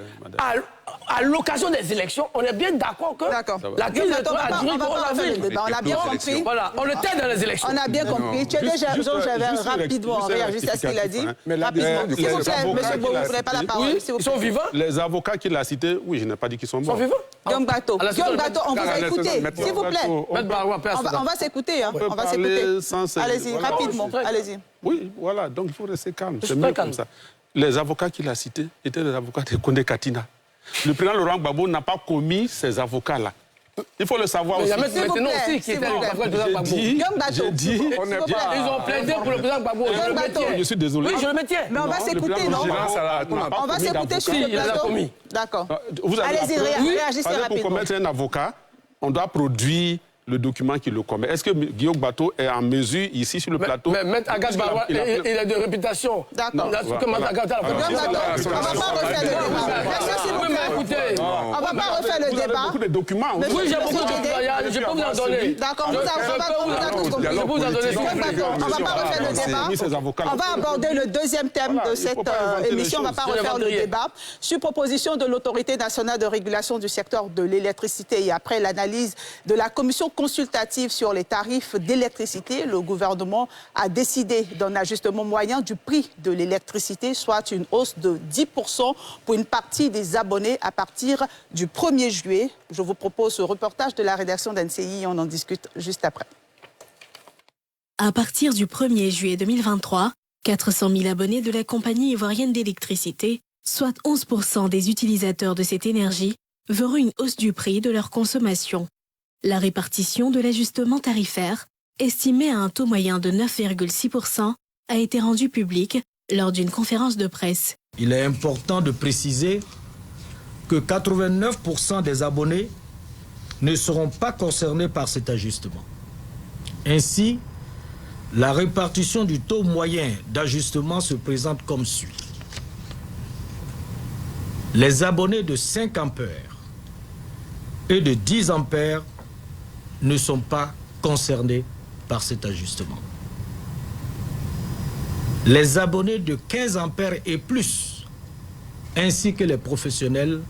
à l'occasion des élections, on est bien d'accord que la crise électorale a duré pour avril. On a bien compris. Voilà, on était dans les élections. On a bien compris. Tu es déjà j'avais rapidement réagi à ce qu'il a dit. Rapidement. S'il vous plaît, monsieur Beau, vous n'avez pas la parole. Oui, ils sont vivants. Les avocats qu'il a cités, oui, je n'ai pas dit qu'ils sont morts. Ils sont vivants. Guillaume Bateau, on vous a écouté. S'il vous plaît. On va s'écouter. On va s'écouter. Allez-y, rapidement. Allez-y. Oui, voilà, donc il faut rester calme. C'est mieux comme ça. Les avocats qu'il a cités étaient les avocats de Condé Katina. Le président Laurent Gbagbo n'a pas commis ces avocats-là. Il faut le savoir aussi. Il y a maintenant aussi qui était l'avocat du président Gbagbo. J'ai dit, ils ont plaidé pour le président Gbagbo. Je suis désolé. Oui, je le maintiens. Mais on va s'écouter, non? On va s'écouter sur le plateau. D'accord. Allez-y, réagissez rapidement. Pour commettre un avocat, on doit produire le document qui le commet. Est-ce que Guillaume Bateau est en mesure, ici, sur le plateau... Mais Maître Agathe Barois, il est de réputation. D'accord. On ne va pas refaire le débat. Merci, s'il vous plaît. On ne va pas refaire le débat. Beaucoup de documents. Oui, j'ai beaucoup de documents. Je peux vous en donner. D'accord, on vous a tous compris. Je peux vous en donner. On ne va pas refaire le débat. On va aborder le deuxième thème de cette émission. On ne va pas refaire le débat. Sur proposition de l'Autorité nationale de régulation du secteur de l'électricité et après l'analyse de la commission consultative sur les tarifs d'électricité, le gouvernement a décidé d'un ajustement moyen du prix de l'électricité, soit une hausse de 10% pour une partie des abonnés à partir du 1er juillet. Je vous propose ce reportage de la rédaction d'NCI, on en discute juste après. À partir du 1er juillet 2023, 400 000 abonnés de la compagnie ivoirienne d'électricité, soit 11% des utilisateurs de cette énergie, verront une hausse du prix de leur consommation. La répartition de l'ajustement tarifaire, estimée à un taux moyen de 9,6%, a été rendu public lors d'une conférence de presse. Il est important de préciser que 89% des abonnés ne seront pas concernés par cet ajustement. Ainsi, la répartition du taux moyen d'ajustement se présente comme suit. Les abonnés de 5 ampères et de 10 ampères ne sont pas concernés par cet ajustement. Les abonnés de 15 ampères et plus, ainsi que les professionnels,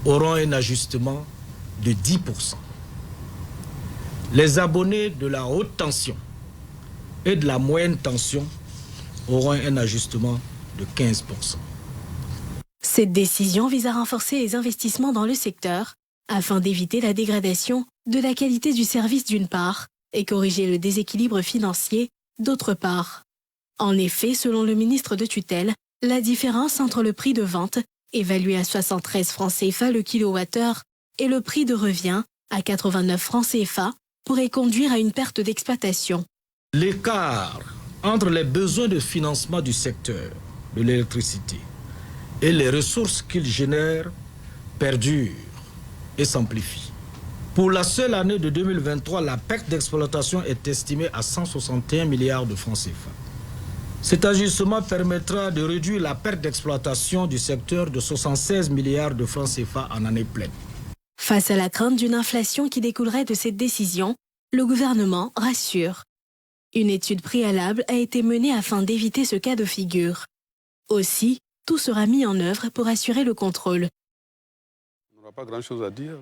auront un ajustement de 10%. Les abonnés de la haute tension et de la moyenne tension auront un ajustement de 15%. Cette décision vise à renforcer les investissements dans le secteur afin d'éviter la dégradation de la qualité du service d'une part et corriger le déséquilibre financier d'autre part. En effet, selon le ministre de tutelle, la différence entre le prix de vente, évalué à 73 francs CFA le kilowattheure, et le prix de revient, à 89 francs CFA, pourrait conduire à une perte d'exploitation. L'écart entre les besoins de financement du secteur de l'électricité et les ressources qu'il génère perdure et s'amplifie. Pour la seule année de 2023, la perte d'exploitation est estimée à 161 milliards de francs CFA. Cet ajustement permettra de réduire la perte d'exploitation du secteur de 76 milliards de francs CFA en année pleine. Face à la crainte d'une inflation qui découlerait de cette décision, le gouvernement rassure. Une étude préalable a été menée afin d'éviter ce cas de figure. Aussi, tout sera mis en œuvre pour assurer le contrôle. On n'aura pas grand-chose à dire.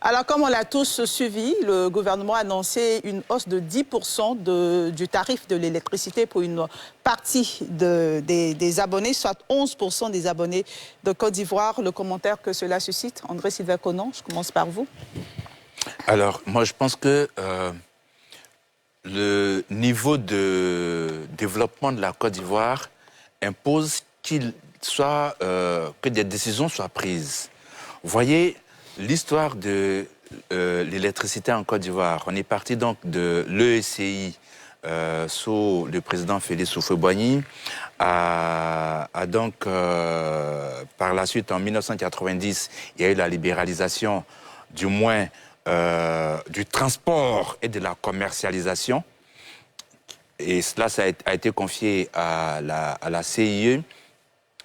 Alors, comme on l'a tous suivi, le gouvernement a annoncé une hausse de 10% du tarif de l'électricité pour une partie des abonnés, soit 11% des abonnés de Côte d'Ivoire. Le commentaire que cela suscite, André-Sylvain Conan, je commence par vous. Alors, moi, je pense que le niveau de développement de la Côte d'Ivoire impose que des décisions soient prises. Vous voyez, l'histoire de l'électricité en Côte d'Ivoire, on est parti donc de l'EECI sous le président Félix Houphouët-Boigny, donc par la suite en 1990, il y a eu la libéralisation du moins du transport et de la commercialisation. Et cela, ça a été confié à la CIE.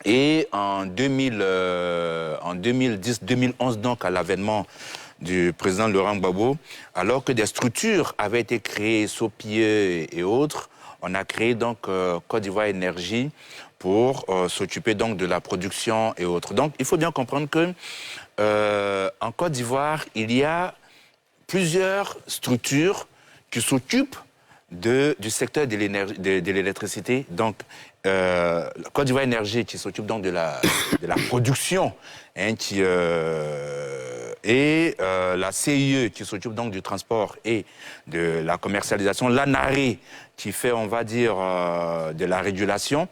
Et en 2010-2011, donc à l'avènement du président Laurent Gbagbo, alors que des structures avaient été créées, SOPIE et autres, on a créé donc Côte d'Ivoire Énergie pour s'occuper donc de la production et autres. Donc il faut bien comprendre que en Côte d'Ivoire, il y a plusieurs structures qui s'occupent du secteur de l'électricité. Donc, Côte d'Ivoire Énergie qui s'occupe donc de la production, hein, et la CIE qui s'occupe donc du transport et de la commercialisation, l'ANARE qui fait, on va dire, de la régulation,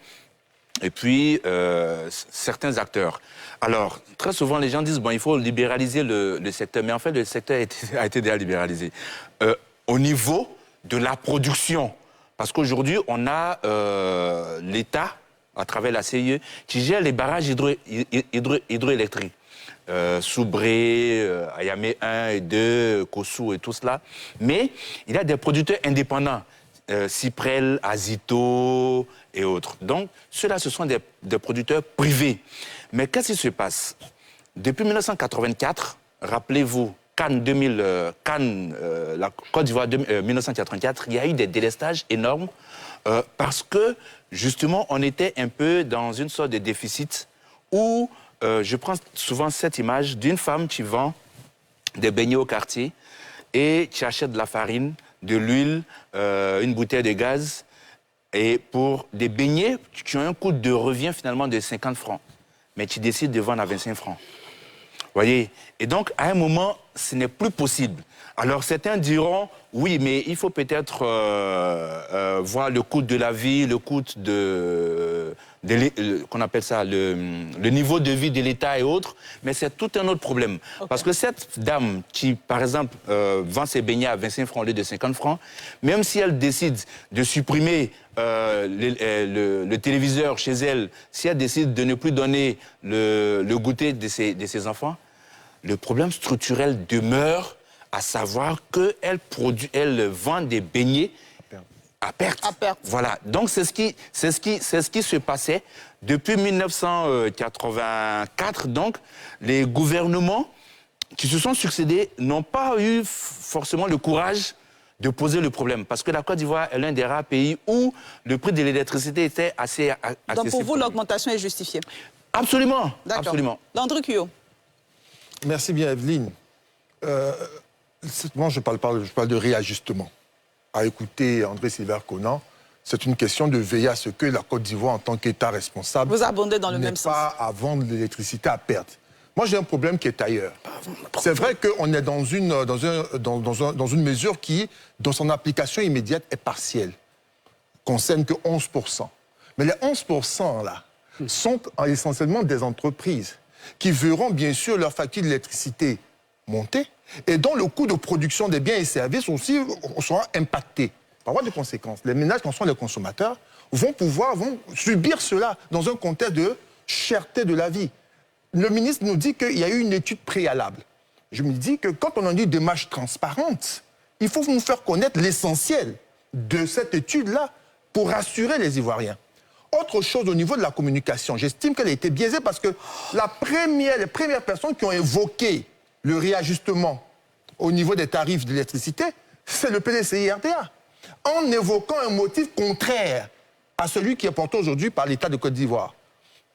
et puis certains acteurs. Alors, très souvent, les gens disent, bon, il faut libéraliser le secteur, mais en fait, le secteur a été déjà libéralisé. Au niveau de la production, parce qu'aujourd'hui, on a l'État, à travers la CIE, qui gère les barrages hydroélectriques. Soubré, Ayamé 1 et 2, Kossou et tout cela. Mais il y a des producteurs indépendants, Cyprel, Azito et autres. Donc, ceux-là, ce sont des producteurs privés. Mais qu'est-ce qui se passe? Depuis 1984, rappelez-vous, la Côte d'Ivoire 1984, il y a eu des délestages énormes parce que, justement, on était un peu dans une sorte de déficit où je prends souvent cette image d'une femme qui vend des beignets au quartier et qui achète de la farine, de l'huile, une bouteille de gaz, et pour des beignets qui ont un coût de revient finalement de 50 francs, mais qui décide de vendre à 25 francs. Vous voyez? Et donc, à un moment, ce n'est plus possible. Alors, certains diront, oui, mais il faut peut-être voir le coût de la vie, le coût de qu'on appelle ça, le niveau de vie de l'État et autres, mais c'est tout un autre problème. Okay. Parce que cette dame qui, par exemple, vend ses beignets à 25 francs au lieu de 50 francs, même si elle décide de supprimer le téléviseur chez elle, si elle décide de ne plus donner le goûter de ses enfants, le problème structurel demeure, à savoir qu'elle vend des beignets à perte. Voilà. Donc, c'est ce qui se passait depuis 1984. Donc, les gouvernements qui se sont succédés n'ont pas eu forcément le courage de poser le problème. Parce que la Côte d'Ivoire est l'un des rares pays où le prix de l'électricité était assez accessible. Donc, pour vous, l'augmentation est justifiée? Absolument. Absolument. Landry Cuyot. Merci bien, Evelyne. Moi, je parle de réajustement. À écouter André Silver-Conan, c'est une question de veiller à ce que la Côte d'Ivoire, en tant qu'État responsable, vous abondez dans le même sens, pas à vendre l'électricité à perte. Moi, j'ai un problème qui est ailleurs. C'est vrai qu'on est dans une mesure qui, dans son application immédiate, est partielle. Concerne que 11%. Mais les 11% là sont essentiellement des entreprises qui verront bien sûr leur facture d'électricité monter et dont le coût de production des biens et services aussi sera impacté. Par voie de conséquence, les ménages qui en sont les consommateurs vont subir cela dans un contexte de cherté de la vie. Le ministre nous dit qu'il y a eu une étude préalable. Je me dis que quand on a dit démarche transparente, il faut nous faire connaître l'essentiel de cette étude-là pour rassurer les Ivoiriens. Autre chose au niveau de la communication, j'estime qu'elle a été biaisée parce que les premières personnes qui ont évoqué le réajustement au niveau des tarifs d'électricité, c'est le PDCI-RTA, en évoquant un motif contraire à celui qui est porté aujourd'hui par l'État de Côte d'Ivoire.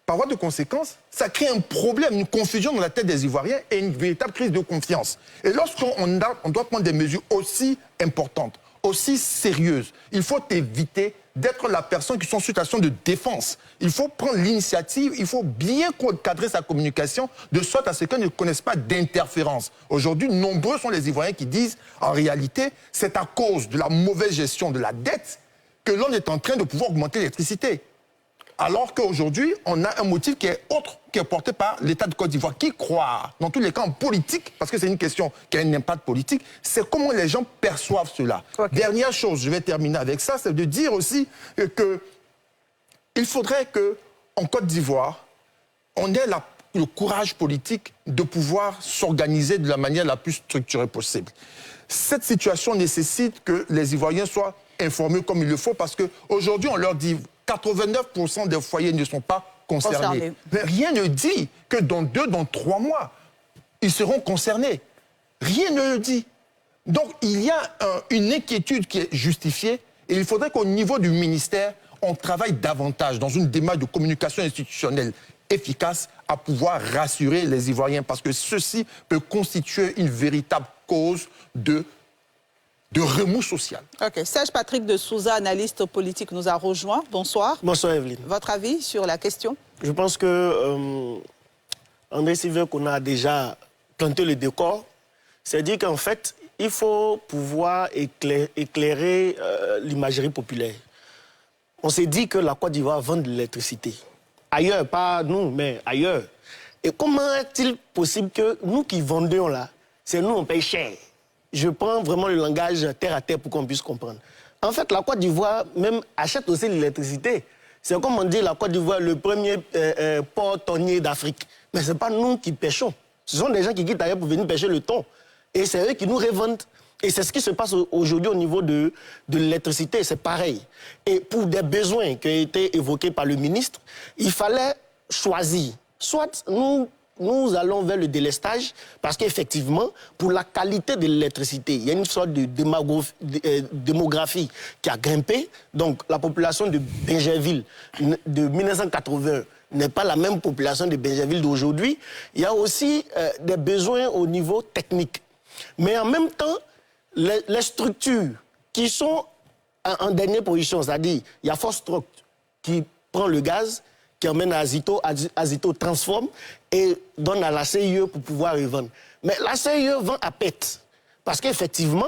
Par voie de conséquence, ça crée un problème, une confusion dans la tête des Ivoiriens et une véritable crise de confiance. Et lorsqu'on doit prendre des mesures aussi importantes, aussi sérieuses, il faut éviter d'être la personne qui est en situation de défense. Il faut prendre l'initiative, il faut bien cadrer sa communication de sorte à ce qu'on ne connaisse pas d'interférence. Aujourd'hui, nombreux sont les Ivoiriens qui disent, en réalité, c'est à cause de la mauvaise gestion de la dette que l'on est en train de pouvoir augmenter l'électricité. Alors qu'aujourd'hui, on a un motif qui est autre, qui est porté par l'État de Côte d'Ivoire. Qui croit, dans tous les cas en politique, parce que c'est une question qui a un impact politique, c'est comment les gens perçoivent cela. Okay. Dernière chose, je vais terminer avec ça, c'est de dire aussi qu'il faudrait qu'en Côte d'Ivoire, on ait le courage politique de pouvoir s'organiser de la manière la plus structurée possible. Cette situation nécessite que les Ivoiriens soient informés comme il le faut, parce qu'aujourd'hui, on leur dit 89% des foyers ne sont pas concernés. Mais rien ne dit que dans 2, dans 3 mois, ils seront concernés. Rien ne le dit. Donc, il y a une inquiétude qui est justifiée et il faudrait qu'au niveau du ministère, on travaille davantage dans une démarche de communication institutionnelle efficace à pouvoir rassurer les Ivoiriens parce que ceci peut constituer une véritable cause de remous social. Ok. Serge Patrick de Souza, analyste politique, nous a rejoint. Bonsoir. Bonsoir, Evelyne. Votre avis sur la question? Je pense que André Silver-Conan a déjà planté le décor. C'est-à-dire qu'en fait, il faut pouvoir éclairer l'imagerie populaire. On s'est dit que la Côte d'Ivoire vend de l'électricité. Ailleurs, pas nous, mais ailleurs. Et comment est-il possible que nous qui vendons là, c'est nous on paye cher? Je prends vraiment le langage terre à terre pour qu'on puisse comprendre. En fait, la Côte d'Ivoire même achète aussi l'électricité. C'est comme on dit, la Côte d'Ivoire, le premier port thonier d'Afrique. Mais ce n'est pas nous qui pêchons. Ce sont des gens qui quittent ailleurs pour venir pêcher le thon. Et c'est eux qui nous revendent. Et c'est ce qui se passe aujourd'hui au niveau de l'électricité. C'est pareil. Et pour des besoins qui ont été évoqués par le ministre, il fallait choisir. Soit nous allons vers le délestage, parce qu'effectivement, pour la qualité de l'électricité, il y a une sorte de démographie qui a grimpé. Donc, la population de Bingerville de 1980 n'est pas la même population de Bingerville d'aujourd'hui. Il y a aussi des besoins au niveau technique. Mais en même temps, les structures qui sont en dernière position, c'est-à-dire, il y a Fostroc qui prend le gaz, qui emmène à Azito, Azito transforme et donne à la CIE pour pouvoir revendre. Mais la CIE vend à perte. Parce qu'effectivement,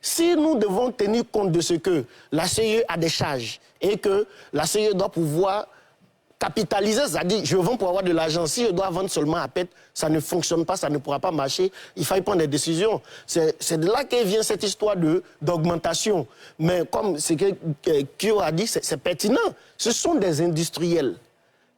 si nous devons tenir compte de ce que la CIE a des charges et que la CIE doit pouvoir capitaliser, c'est-à-dire je vends pour avoir de l'argent. Si je dois vendre seulement à perte, ça ne fonctionne pas, ça ne pourra pas marcher. Il faut prendre des décisions. C'est de là que vient cette histoire d'augmentation. Mais comme ce que Kyo a dit, c'est pertinent. Ce sont des industriels.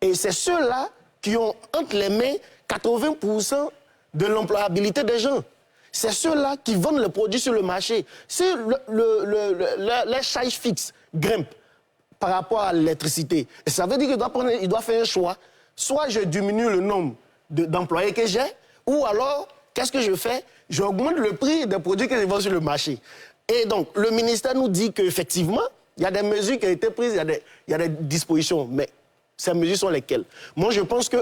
Et c'est ceux-là qui ont entre les mains 80% de l'employabilité des gens. C'est ceux-là qui vendent le produit sur le marché. Si les charges fixes grimpent par rapport à l'électricité, ça veut dire qu'il doit faire un choix. Soit je diminue le nombre d'employés que j'ai, ou alors, qu'est-ce que je fais? J'augmente le prix des produits que je vends sur le marché. Et donc, le ministère nous dit qu'effectivement, il y a des mesures qui ont été prises, il y a des dispositions, mais ces mesures sont lesquelles? Moi, je pense qu'à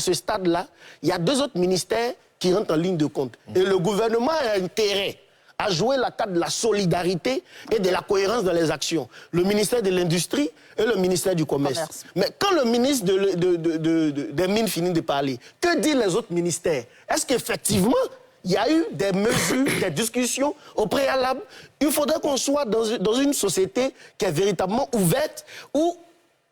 ce stade-là, il y a 2 autres ministères qui rentrent en ligne de compte. Et le gouvernement a intérêt à jouer la carte de la solidarité et de la cohérence dans les actions. Le ministère de l'Industrie et le ministère du Commerce. Mais quand le ministre des Mines finit de parler, que disent les autres ministères? Est-ce qu'effectivement, il y a eu des mesures, des discussions au préalable? Il faudrait qu'on soit dans une société qui est véritablement ouverte, où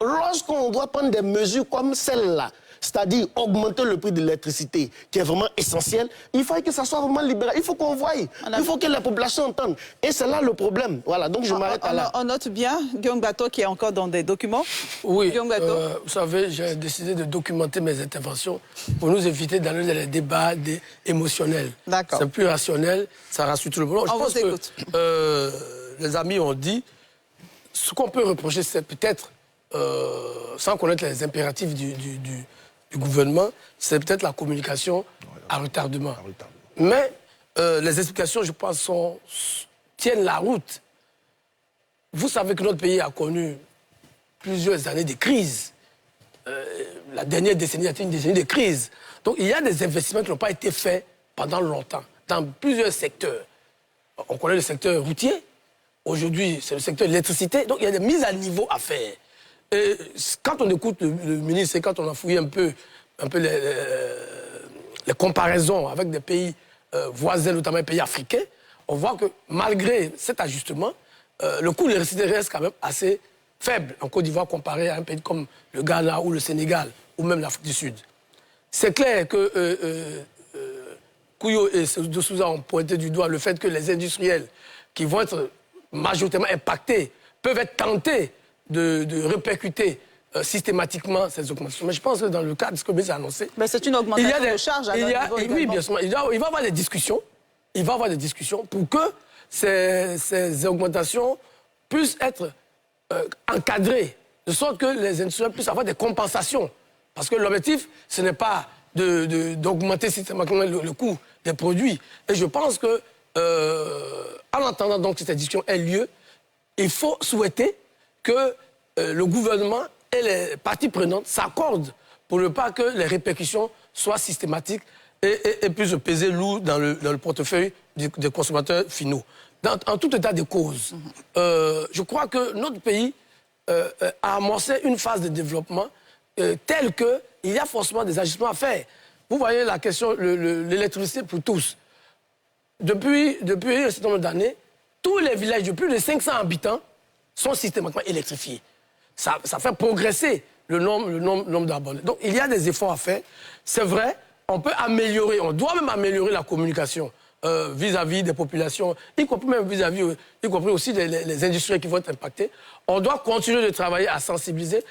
lorsqu'on doit prendre des mesures comme celle-là, c'est-à-dire augmenter le prix de l'électricité, qui est vraiment essentiel, il faut que ça soit vraiment libéral. Il faut qu'on voie, il faut que la population entende. Et c'est là le problème. Voilà, donc je m'arrête là. On note bien Guillaume Bateau qui est encore dans des documents. Oui, vous savez, j'ai décidé de documenter mes interventions pour nous éviter d'aller dans les débats émotionnels. D'accord. C'est plus rationnel, ça rassure tout le monde. Je pense que les amis ont dit, ce qu'on peut reprocher, c'est peut-être, sans connaître les impératifs du gouvernement, c'est peut-être la communication à retardement. Mais les explications, je pense, tiennent la route. Vous savez que notre pays a connu plusieurs années de crise. La dernière décennie a été une décennie de crise. Donc il y a des investissements qui n'ont pas été faits pendant longtemps, dans plusieurs secteurs. On connaît le secteur routier. Aujourd'hui, c'est le secteur de l'électricité. Donc il y a des mises à niveau à faire. Et quand on écoute le ministre et quand on a fouillé un peu les comparaisons avec des pays voisins, notamment les pays africains, on voit que malgré cet ajustement, le coût de l'électricité reste quand même assez faible en Côte d'Ivoire comparé à un pays comme le Ghana ou le Sénégal ou même l'Afrique du Sud. C'est clair que Kouyo et de Souza ont pointé du doigt le fait que les industriels qui vont être majoritairement impactés peuvent être tentés de répercuter systématiquement ces augmentations. Mais je pense que dans le cadre de ce que vous avez annoncé... Mais c'est une augmentation de charges à notre niveau. Oui, bien sûr. Il va y avoir des discussions. Il va y avoir des discussions pour que ces augmentations puissent être encadrées, de sorte que les industriels puissent avoir des compensations. Parce que l'objectif, ce n'est pas d'augmenter systématiquement le coût des produits. Et je pense que, en attendant donc que cette discussion ait lieu, il faut souhaiter que le gouvernement et les parties prenantes s'accordent pour ne pas que les répercussions soient systématiques et puissent peser lourd dans le portefeuille des consommateurs finaux. En tout état de cause, je crois que notre pays a amorcé une phase de développement telle qu'il y a forcément des ajustements à faire. Vous voyez la question, l'électricité pour tous. Depuis un certain nombre d'années, tous les villages de plus de 500 habitants sont systématiquement électrifiés. Ça fait progresser le nombre d'abonnés. Donc, il y a des efforts à faire. C'est vrai, on peut améliorer, on doit même améliorer la communication vis-à-vis des populations, y compris même y compris aussi les industriels qui vont être impactés. On doit continuer de travailler à sensibiliser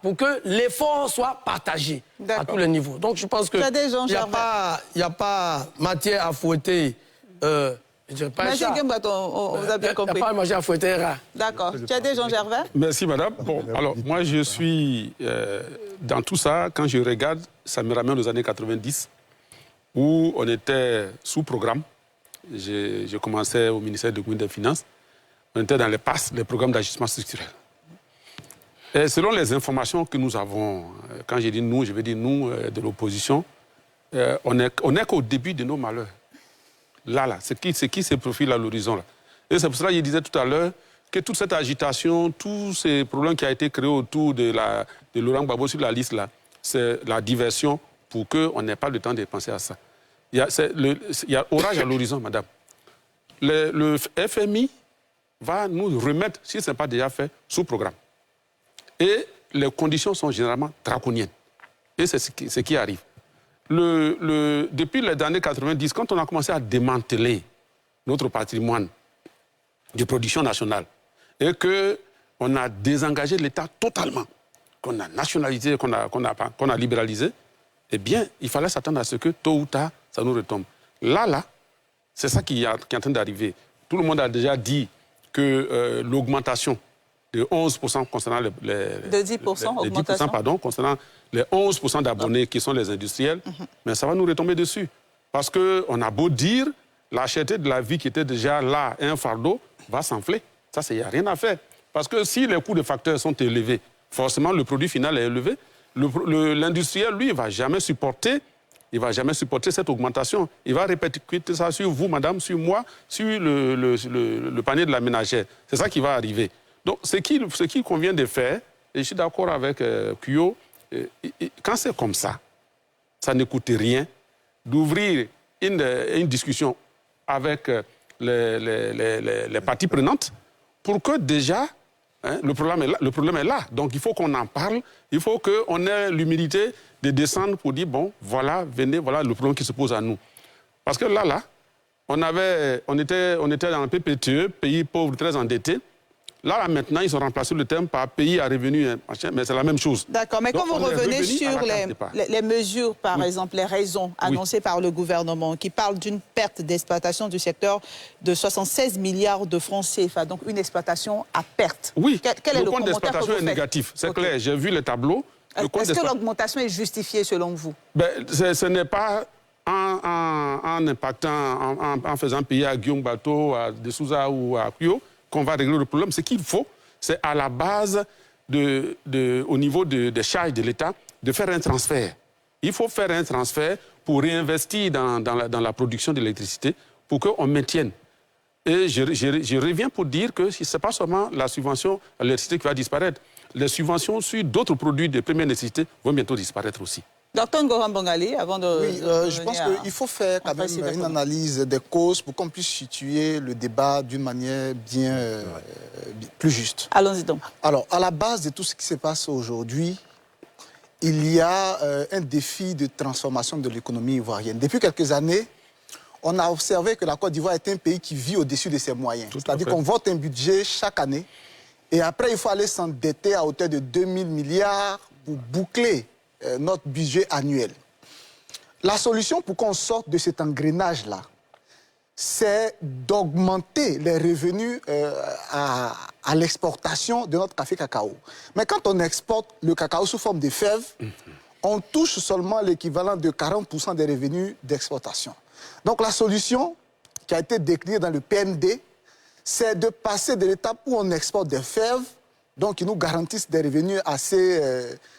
pour que l'effort soit partagé à tous les niveaux. Donc, je pense qu'il n'y a pas matière à fouetter... je dirais pas Monsieur Guimbato, on vous a bien compris. Il n'y a pas à manger à fouetter un rat. D'accord. Tu as dit Jean Gervais? Merci, madame. Bon, alors, moi, je suis dans tout ça. Quand je regarde, ça me ramène aux années 90, où on était sous programme. Je commençais au ministère des Finances. On était dans les PAS, les programmes d'ajustement structurel. Et selon les informations que nous avons, quand je dis nous, je veux dire nous, de l'opposition, on n'est qu'au début de nos malheurs. Là, c'est qui se profile à l'horizon, là. Et c'est pour cela que je disais tout à l'heure que toute cette agitation, tous ces problèmes qui ont été créés autour de Laurent Gbagbo sur la liste, là, c'est la diversion pour qu'on n'ait pas le temps de penser à ça. Il y a orage à l'horizon, madame. Le FMI va nous remettre, si ce n'est pas déjà fait, sous programme. Et les conditions sont généralement draconiennes. Et c'est ce qui arrive. Depuis les années 90, quand on a commencé à démanteler notre patrimoine de production nationale et qu'on a désengagé l'État totalement, qu'on a nationalisé, qu'on a libéralisé, eh bien, il fallait s'attendre à ce que tôt ou tard, ça nous retombe. Là, c'est ça qui est en train d'arriver. Tout le monde a déjà dit que l'augmentation de 11% concernant de 10%, les 10%, pardon, concernant les 11% d'abonnés qui sont les industriels, mais ça va nous retomber dessus. Parce qu'on a beau dire, la cherté de la vie qui était déjà là, un fardeau, va s'enfler. Ça, il n'y a rien à faire. Parce que si les coûts de facteurs sont élevés, forcément le produit final est élevé. L'industriel, lui, il ne va jamais supporter cette augmentation. Il va répercuter ça sur vous, madame, sur moi, sur le panier de la ménagère. C'est ça qui va arriver. Donc, ce qu'il convient de faire, et je suis d'accord avec Kuyo, quand c'est comme ça, ça ne coûte rien d'ouvrir une discussion avec les parties prenantes pour que déjà, le problème est là. Donc, il faut qu'on en parle, il faut qu'on ait l'humilité de descendre pour dire, bon, voilà, venez, voilà le problème qui se pose à nous. Parce que là, on était dans un PPTE, pays pauvre, très endetté. Là, maintenant, ils ont remplacé le terme par pays à revenu, mais c'est la même chose. D'accord, mais quand vous revenez sur les mesures, par exemple, les raisons annoncées par le gouvernement, qui parlent d'une perte d'exploitation du secteur de 76 milliards de francs CFA, donc une exploitation à perte. Oui, quel est le compte d'exploitation est négatif, c'est clair, j'ai vu les tableaux. Est-ce que l'augmentation est justifiée selon vous? Ce n'est pas en impactant, en faisant payer à Guillaume Bateau, à De Souza ou à Kuyo, qu'on va régler le problème. Ce qu'il faut, c'est à la base, au niveau des charges de l'État, de faire un transfert. Il faut faire un transfert pour réinvestir dans la production d'électricité pour qu'on maintienne. Et je reviens pour dire que ce n'est pas seulement la subvention à l'électricité qui va disparaître. Les subventions sur d'autres produits de première nécessité vont bientôt disparaître aussi. Docteur Ngoran Bongali, avant de... Oui, je pense qu'il faut faire quand même une analyse des causes pour qu'on puisse situer le débat d'une manière plus juste. Allons-y donc. Alors, à la base de tout ce qui se passe aujourd'hui, il y a un défi de transformation de l'économie ivoirienne. Depuis quelques années, on a observé que la Côte d'Ivoire est un pays qui vit au-dessus de ses moyens. C'est-à-dire qu'on vote un budget chaque année et après, il faut aller s'endetter à hauteur de 2000 milliards pour boucler notre budget annuel. La solution pour qu'on sorte de cet engrenage-là, c'est d'augmenter les revenus à l'exportation de notre café cacao. Mais quand on exporte le cacao sous forme de fèves, on touche seulement l'équivalent de 40% des revenus d'exportation. Donc la solution qui a été déclinée dans le PND, c'est de passer de l'étape où on exporte des fèves, donc qui nous garantissent des revenus assez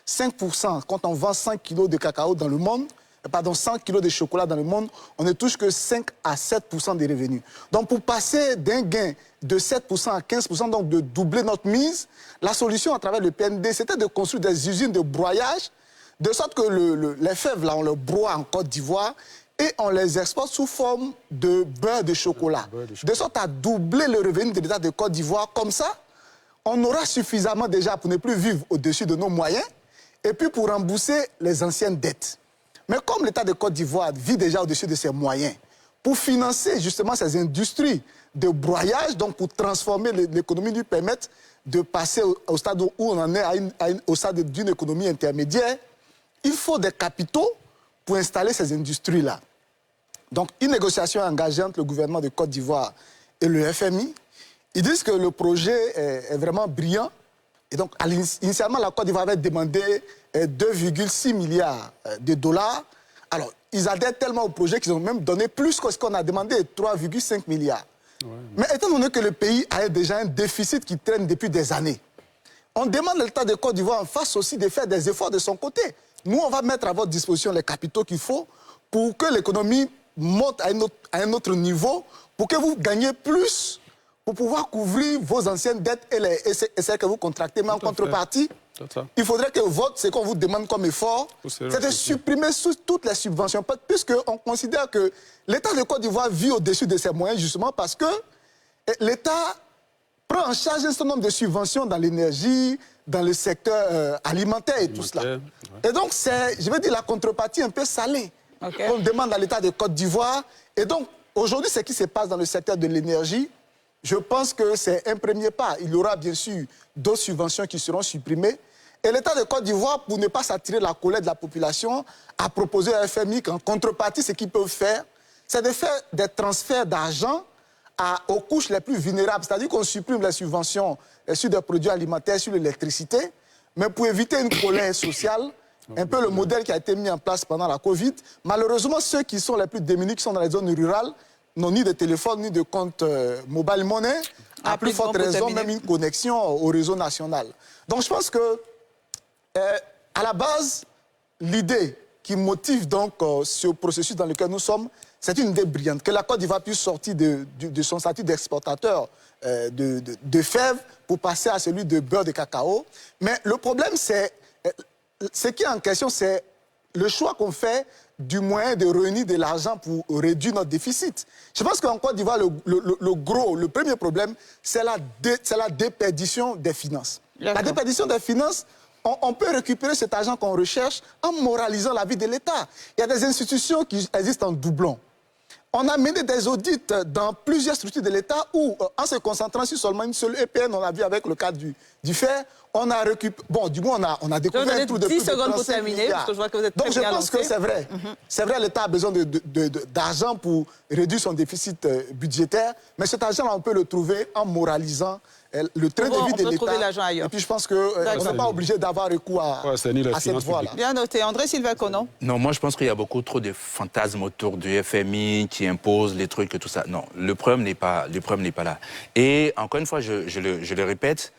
5%. Quand on vend 100 kg de cacao dans le monde, pardon, 100 kg de chocolat dans le monde, on ne touche que 5 à 7% des revenus. Donc pour passer d'un gain de 7% à 15%, donc de doubler notre mise, la solution à travers le PND, c'était de construire des usines de broyage, de sorte que les fèves, là, on les broie en Côte d'Ivoire et on les exporte sous forme de beurre de chocolat. De sorte à doubler le revenu de l'État de Côte d'Ivoire. Comme ça, on aura suffisamment déjà pour ne plus vivre au-dessus de nos moyens et puis pour rembourser les anciennes dettes. Mais comme l'État de Côte d'Ivoire vit déjà au-dessus de ses moyens, pour financer justement ces industries de broyage, donc pour transformer l'économie, lui permettre de passer au stade où on en est, au stade d'une économie intermédiaire, il faut des capitaux pour installer ces industries-là. Donc, une négociation est engagée entre le gouvernement de Côte d'Ivoire et le FMI. Ils disent que le projet est vraiment brillant. Et donc, initialement, la Côte d'Ivoire avait demandé 2,6 milliards de dollars. Alors, ils adhèrent tellement au projet qu'ils ont même donné plus que ce qu'on a demandé, 3,5 milliards. Ouais. Mais étant donné que le pays a déjà un déficit qui traîne depuis des années, on demande à l'État de Côte d'Ivoire en face aussi de faire des efforts de son côté. Nous, on va mettre à votre disposition les capitaux qu'il faut pour que l'économie monte à un autre niveau, pour que vous gagniez plus, pour pouvoir couvrir vos anciennes dettes et celles que vous contractez. Mais en contrepartie, il faudrait que ce qu'on vous demande comme effort, c'est de supprimer toutes les subventions, puisqu'on considère que l'État de Côte d'Ivoire vit au-dessus de ses moyens, justement parce que l'État prend en charge un certain nombre de subventions dans l'énergie, dans le secteur alimentaire et tout cela. Ouais. Et donc, c'est, je veux dire, la contrepartie un peu salée. On demande à l'État de Côte d'Ivoire. Et donc, aujourd'hui, ce qui se passe dans le secteur de l'énergie, je pense que c'est un premier pas. Il y aura bien sûr d'autres subventions qui seront supprimées. Et l'État de Côte d'Ivoire, pour ne pas s'attirer la colère de la population, a proposé à FMI qu'en contrepartie, ce qu'ils peuvent faire, c'est de faire des transferts d'argent aux couches les plus vulnérables. C'est-à-dire qu'on supprime les subventions sur des produits alimentaires, sur l'électricité, mais pour éviter une colère sociale, un peu le modèle qui a été mis en place pendant la Covid. Malheureusement, ceux qui sont les plus démunis, qui sont dans les zones rurales, n'ont ni de téléphone, ni de compte mobile money, à plus forte raison, même une connexion au réseau national. Donc je pense que, à la base, l'idée qui motive donc ce processus dans lequel nous sommes, c'est une idée brillante, que la Côte d'Ivoire puisse sortir de son statut d'exportateur de fèves pour passer à celui de beurre de cacao. Mais le problème, c'est, ce qui est en question, c'est le choix qu'on fait du moyen de réunir de l'argent pour réduire notre déficit. Je pense qu'en Côte d'Ivoire, le premier problème, c'est la déperdition des finances. La déperdition des finances, on peut récupérer cet argent qu'on recherche en moralisant la vie de l'État. Il y a des institutions qui existent en doublon. On a mené des audits dans plusieurs structures de l'État où, en se concentrant sur seulement une seule EPN, on a vu avec le cas du FER, on a récupéré... Bon, du moins, on a découvert un trou de plus de 35 milliards. Parce que je vois que vous êtes donc je pense que c'est vrai. C'est vrai, l'État a besoin d'argent pour réduire son déficit budgétaire, mais cet argent-là, on peut le trouver en moralisant le train de vie de l'État. Et puis je pense qu'on n'est pas obligé d'avoir recours à cette voie-là. Bien noté. André Sylvain Conon. Non, moi je pense qu'il y a beaucoup trop de fantasmes autour du FMI qui impose les trucs et tout ça. Non, le problème n'est pas là. Et encore une fois, je le répète,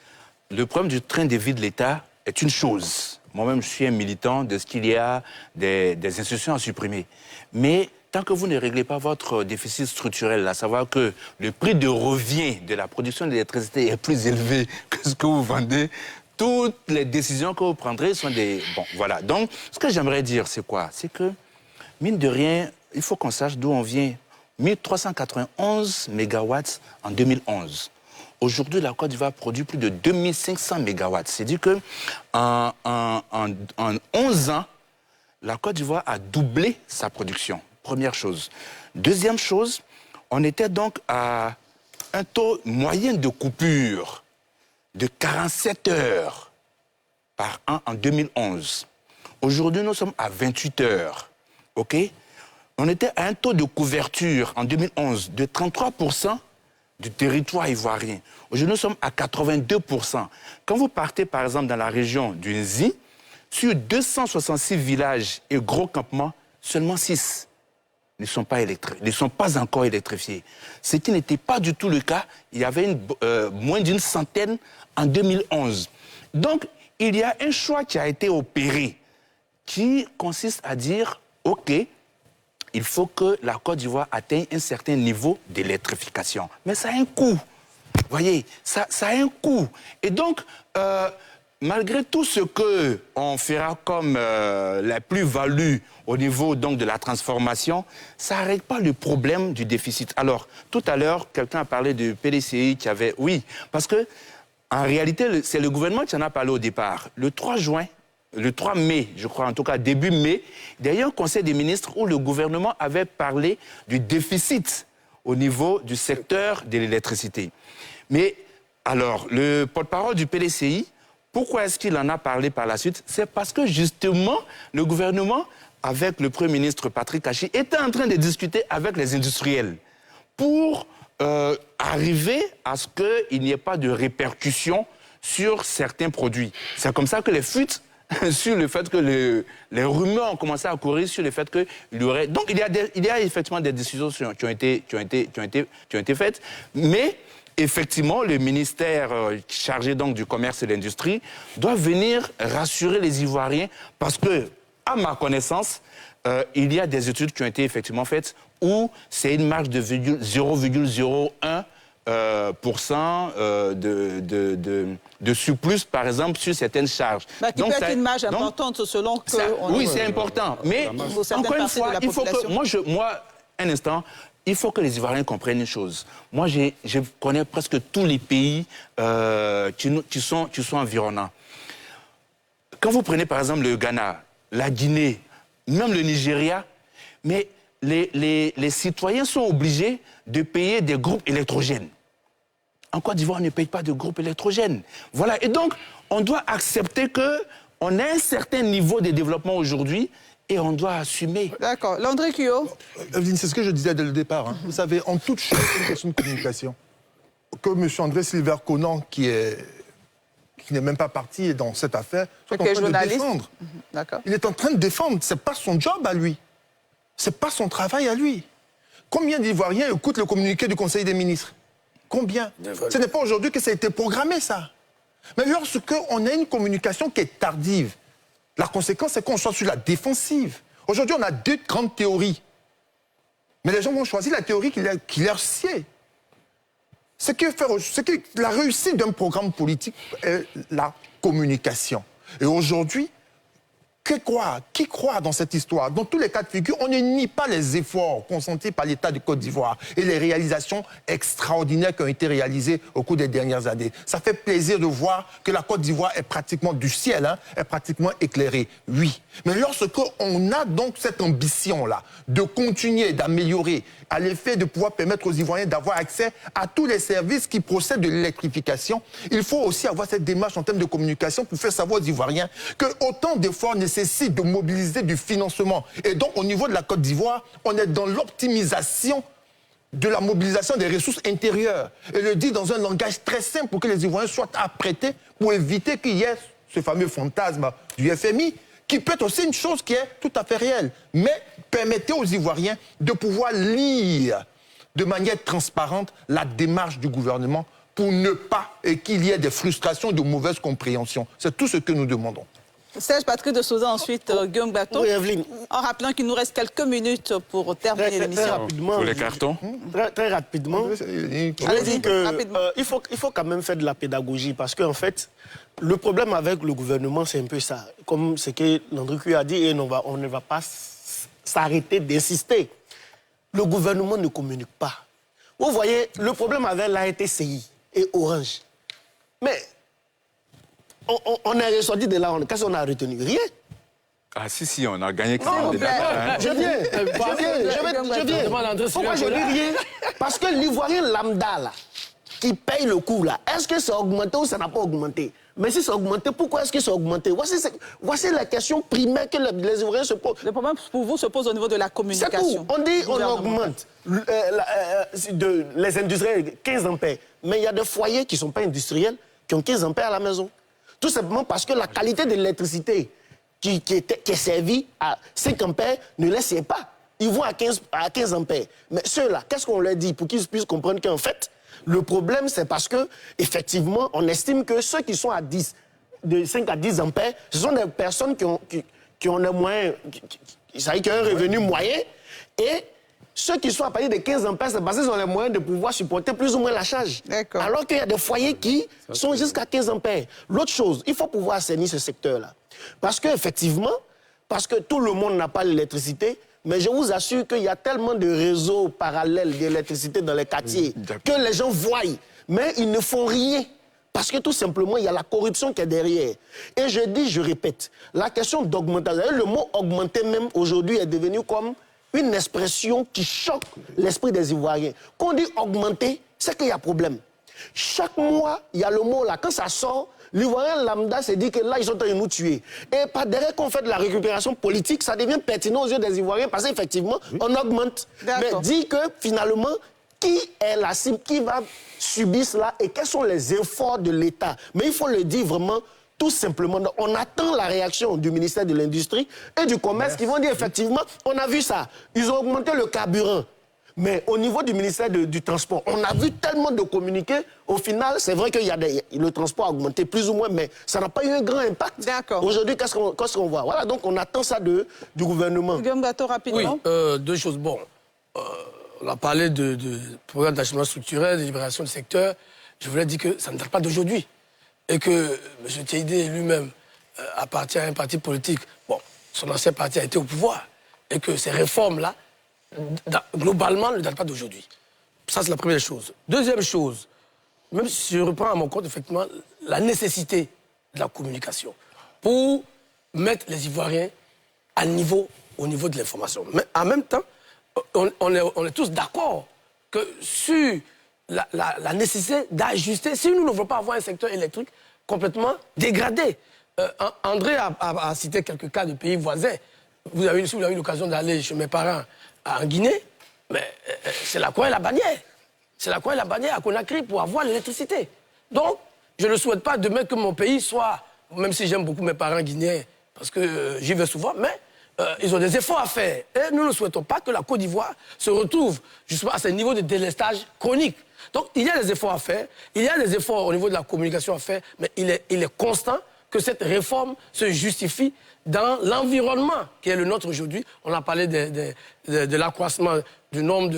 le problème du train de vie de l'État est une chose. Moi-même, je suis un militant de ce qu'il y a des institutions à supprimer. Mais tant que vous ne réglez pas votre déficit structurel, à savoir que le prix de revient de la production d'électricité est plus élevé que ce que vous vendez, toutes les décisions que vous prendrez sont des... Bon, voilà. Donc, ce que j'aimerais dire, c'est quoi? C'est que, mine de rien, il faut qu'on sache d'où on vient. 1391 mégawatts en 2011. Aujourd'hui, la Côte d'Ivoire produit plus de 2500 mégawatts. C'est-à-dire qu'en 11 ans, la Côte d'Ivoire a doublé sa production. Première chose. Deuxième chose, on était donc à un taux moyen de coupure de 47 heures par an en 2011. Aujourd'hui, nous sommes à 28 heures. OK? On était à un taux de couverture en 2011 de 33% du territoire ivoirien. Aujourd'hui, nous sommes à 82%. Quand vous partez, par exemple, dans la région du Nzi, sur 266 villages et gros campements, seulement 6 ne sont pas encore électrifiés. Ce qui n'était pas du tout le cas. Il y avait moins d'une centaine en 2011. Donc, il y a un choix qui a été opéré qui consiste à dire, OK, il faut que la Côte d'Ivoire atteigne un certain niveau d'électrification. Mais ça a un coût. Vous voyez, ça a un coût. Et donc, malgré tout ce qu'on fera comme la plus-value au niveau donc, de la transformation, ça ne règle pas le problème du déficit. Alors, tout à l'heure, quelqu'un a parlé du PDCI qui avait... Oui, parce que en réalité, c'est le gouvernement qui en a parlé au départ. Le 3 mai, je crois, en tout cas début mai, il y a eu un conseil des ministres où le gouvernement avait parlé du déficit au niveau du secteur de l'électricité. Mais alors, le porte-parole du PDCI, pourquoi est-ce qu'il en a parlé par la suite? C'est parce que justement, le gouvernement, avec le Premier ministre Patrick Achi, était en train de discuter avec les industriels pour arriver à ce qu'il n'y ait pas de répercussions sur certains produits. C'est comme ça que les fuites sur le fait que les rumeurs ont commencé à courir sur le fait qu'il y aurait... Donc il y a effectivement des décisions qui ont été faites, mais effectivement le ministère chargé donc du commerce et de l'industrie doit venir rassurer les Ivoiriens parce que, à ma connaissance, il y a des études qui ont été effectivement faites où c'est une marge de 0,01% de surplus, par exemple, sur certaines charges. Qui donc, peut être une marge importante selon que... Oui, c'est important. Mais, encore une fois, il faut que... Moi, un instant, il faut que les Ivoiriens comprennent une chose. Moi, je connais presque tous les pays qui sont environnants. Quand vous prenez par exemple le Ghana, la Guinée, même le Nigeria, mais les citoyens sont obligés de payer des groupes électrogènes. En Côte d'Ivoire, on ne paye pas de groupes électrogènes. Voilà. Et donc, on doit accepter qu'on a un certain niveau de développement aujourd'hui et on doit assumer. D'accord. Landry Kyo. C'est ce que je disais dès le départ. Hein. Vous savez, en toute chose, c'est une question de communication. Que M. André Silver Conan, qui n'est même pas parti dans cette affaire, soit en train de défendre. D'accord. Il est en train de défendre. Ce n'est pas son job à lui. Ce n'est pas son travail à lui. Combien d'Ivoiriens écoutent le communiqué du Conseil des ministres? Combien? Ce n'est pas aujourd'hui que ça a été programmé, ça. Mais lorsqu'on a une communication qui est tardive, la conséquence, c'est qu'on soit sur la défensive. Aujourd'hui, on a deux grandes théories. Mais les gens vont choisir la théorie qui leur sied. La réussite d'un programme politique est la communication. Et aujourd'hui, qui croit dans cette histoire? Dans tous les cas de figure, on ne nie pas les efforts consentis par l'État de Côte d'Ivoire et les réalisations extraordinaires qui ont été réalisées au cours des dernières années. Ça fait plaisir de voir que la Côte d'Ivoire est pratiquement du ciel, hein, est pratiquement éclairée, oui. Mais lorsqu'on a donc cette ambition-là de continuer, d'améliorer, à l'effet de pouvoir permettre aux Ivoiriens d'avoir accès à tous les services qui procèdent de l'électrification, il faut aussi avoir cette démarche en termes de communication pour faire savoir aux Ivoiriens que autant d'efforts nécessite de mobiliser du financement. Et donc, au niveau de la Côte d'Ivoire, on est dans l'optimisation de la mobilisation des ressources intérieures. Et le dit dans un langage très simple pour que les Ivoiriens soient apprêtés pour éviter qu'il y ait ce fameux fantasme du FMI, qui peut être aussi une chose qui est tout à fait réelle. Mais permettez aux Ivoiriens de pouvoir lire de manière transparente la démarche du gouvernement pour ne pas qu'il y ait des frustrations, de mauvaises compréhensions. C'est tout ce que nous demandons. Serge Patrick de Souza, ensuite Guillaume Bateau. Oui, Evelyne. En rappelant qu'il nous reste quelques minutes pour terminer l'émission. Très rapidement. Pour les cartons. Très rapidement. Allez-y, rapidement. Il faut quand même faire de la pédagogie parce qu'en fait, le problème avec le gouvernement, c'est un peu ça. Comme ce que Landry a dit, et on ne va pas s'arrêter d'insister. Le gouvernement ne communique pas. Vous voyez, le problème avec l'AETCI et Orange. Mais on est ressorti de là, qu'est-ce qu'on a retenu? Rien. Ah si, on a gagné. Non, je viens. Pourquoi je dis rien? Parce que l'Ivoirien lambda, là, qui paye le coût, là, est-ce que ça a augmenté ou ça n'a pas augmenté? Mais si ça a augmenté, pourquoi est-ce que ça a augmenté? Voici la question primaire que les Ivoiriens se posent. Le problème pour vous se pose au niveau de la communication. C'est tout. On dit on augmente les industriels 15 ampères. Mais il y a des foyers qui ne sont pas industriels qui ont 15 ampères à la maison. Tout simplement parce que la qualité de l'électricité qui est servie à 5 ampères ne les sert pas. Ils vont à 15 ampères. Mais ceux-là, qu'est-ce qu'on leur dit pour qu'ils puissent comprendre qu'en fait, le problème, c'est parce que effectivement, on estime que ceux qui sont à 10, de 5 à 10 ampères, ce sont des personnes qui ont les moyens, qui ont un revenu moyen, et ceux qui sont à partir de 15 ampères, c'est parce qu'ils ont les moyens de pouvoir supporter plus ou moins la charge. Alors qu'il y a des foyers qui sont jusqu'à 15 ampères. L'autre chose, il faut pouvoir assainir ce secteur-là. Parce qu'effectivement, parce que tout le monde n'a pas l'électricité, mais je vous assure qu'il y a tellement de réseaux parallèles d'électricité dans les quartiers que les gens voient, mais ils ne font rien. Parce que tout simplement, il y a la corruption qui est derrière. Et je dis, je répète, la question d'augmentation, le mot augmenter même aujourd'hui est devenu comme une expression qui choque l'esprit des Ivoiriens. Quand on dit augmenter, c'est qu'il y a problème. Chaque mois, il y a le mot là. Quand ça sort, l'Ivoirien lambda se dit que là, ils sont en train de nous tuer. Et par derrière qu'on fait de la récupération politique, ça devient pertinent aux yeux des Ivoiriens parce qu'effectivement, on augmente. Mais dit que finalement, qui est la cible, qui va subir cela et quels sont les efforts de l'État. Mais il faut le dire vraiment tout simplement. On attend la réaction du ministère de l'Industrie et du Commerce qui vont dire effectivement, on a vu ça. Ils ont augmenté le carburant. Mais au niveau du ministère du Transport, on a vu tellement de communiqués. Au final, c'est vrai que le transport a augmenté plus ou moins, mais ça n'a pas eu un grand impact. Aujourd'hui, qu'est-ce qu'on voit? Voilà, donc on attend ça du gouvernement. Guillaume Bateau, rapidement. Oui, deux choses. Bon, on a parlé de programme d'achèvement structurel, de libération du secteur. Je voulais dire que ça ne date pas d'aujourd'hui. Et que M. Théidé lui-même appartient à un parti politique. Bon, son ancien parti a été au pouvoir. Et que ces réformes-là globalement, ne date pas d'aujourd'hui. Ça, c'est la première chose. Deuxième chose, même si je reprends à mon compte, effectivement, la nécessité de la communication pour mettre les Ivoiriens au niveau de l'information. Mais en même temps, on est tous d'accord que sur la nécessité d'ajuster, si nous ne voulons pas avoir un secteur électrique complètement dégradé. André a cité quelques cas de pays voisins. Si vous avez eu l'occasion d'aller chez mes parents en Guinée, mais c'est la croix et la bannière. C'est la croix et la bannière à Conakry pour avoir l'électricité. Donc, je ne souhaite pas demain que mon pays soit, même si j'aime beaucoup mes parents guinéens, parce que j'y vais souvent, mais ils ont des efforts à faire. Et nous ne souhaitons pas que la Côte d'Ivoire se retrouve justement à ce niveau de délestage chronique. Donc, il y a des efforts à faire, il y a des efforts au niveau de la communication à faire, mais il est constant que cette réforme se justifie dans l'environnement qui est le nôtre aujourd'hui. On a parlé de l'accroissement du nombre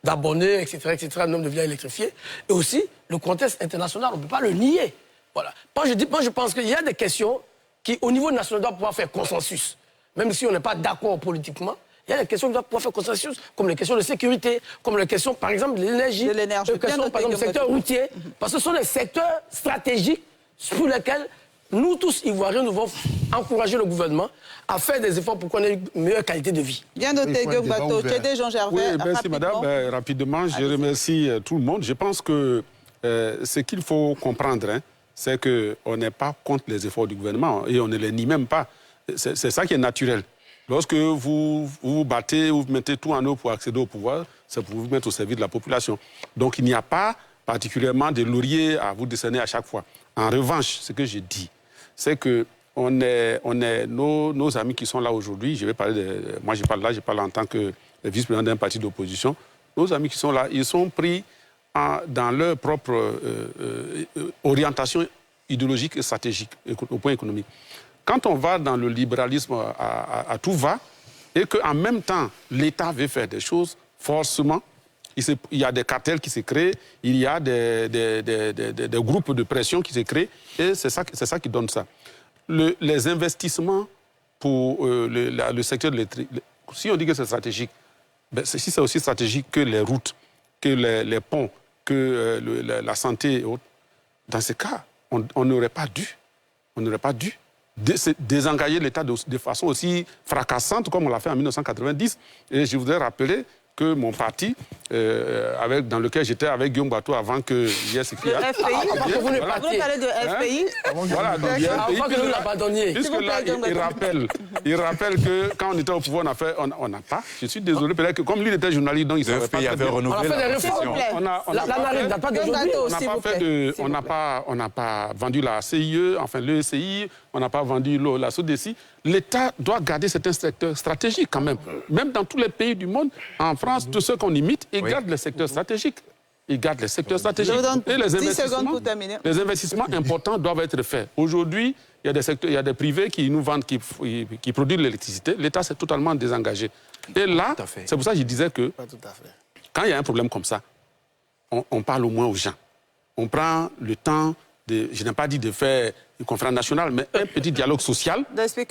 d'abonnés, etc., le nombre de villages électrifiés, et aussi le contexte international, on ne peut pas le nier. Voilà. Moi, je pense qu'il y a des questions qui, au niveau national, doivent pouvoir faire consensus. Même si on n'est pas d'accord politiquement, il y a des questions qui doivent pouvoir faire consensus, comme les questions de sécurité, comme les questions, par exemple, de l'énergie, les questions, par exemple, du secteur routier, parce que ce sont des secteurs stratégiques pour lesquels nous tous, Ivoiriens, nous devons encourager le gouvernement à faire des efforts pour qu'on ait une meilleure qualité de vie. Bien noté, Gueugbato. Jean Gervais. Oui, merci madame. Rapidement, je remercie tout le monde. Je pense que ce qu'il faut comprendre, c'est qu'on n'est pas contre les efforts du gouvernement et on ne les nie même pas. C'est ça qui est naturel. Lorsque vous vous battez, vous mettez tout en œuvre pour accéder au pouvoir, c'est pour vous mettre au service de la population. Donc il n'y a pas particulièrement de lauriers à vous décerner à chaque fois. En revanche, ce que je dis, c'est que nos amis qui sont là aujourd'hui, je vais parler moi je parle en tant que vice-président d'un parti d'opposition, nos amis qui sont là, ils sont pris dans leur propre orientation idéologique et stratégique au point économique. Quand on va dans le libéralisme à tout va, et qu'en même temps, l'État veut faire des choses, forcément, il y a des cartels qui se créent, il y a des groupes de pression qui se créent, et c'est ça qui donne ça. Les investissements pour le secteur de l'électricité, si on dit que c'est stratégique, ben si c'est aussi stratégique que les routes, que les ponts, que la santé et autres, dans ce cas, on n'aurait pas dû désengager l'État de façon aussi fracassante comme on l'a fait en 1990. Et je voudrais rappeler que mon parti, dans lequel j'étais avec Guillaume Bateau avant qu'il y ait ce qu'il y a... Le FPI, vous nous parlez de FPI. Voilà, donc il y a un pays que vous l'abandonniez. Puisque là, il rappelle que quand on était au pouvoir, on n'a pas... Je suis désolé, peut-être que comme lui était journaliste, donc il ne savait pas... avait renouvelé la réformes. On n'a pas vendu la CIE, enfin l'ECI, on n'a pas vendu la SODECI. L'État doit garder certains secteurs stratégiques quand même. Même dans tous les pays du monde, en France, tous ceux qu'on imite, ils gardent les secteurs stratégiques. Ils gardent les secteurs stratégiques. Et les investissements importants doivent être faits. Aujourd'hui, il y a des privés qui nous vendent, qui produisent l'électricité. L'État s'est totalement désengagé. Et là, c'est pour ça que je disais que quand il y a un problème comme ça, on parle au moins aux gens. On prend le temps, je n'ai pas dit de faire une conférence nationale, mais un petit dialogue social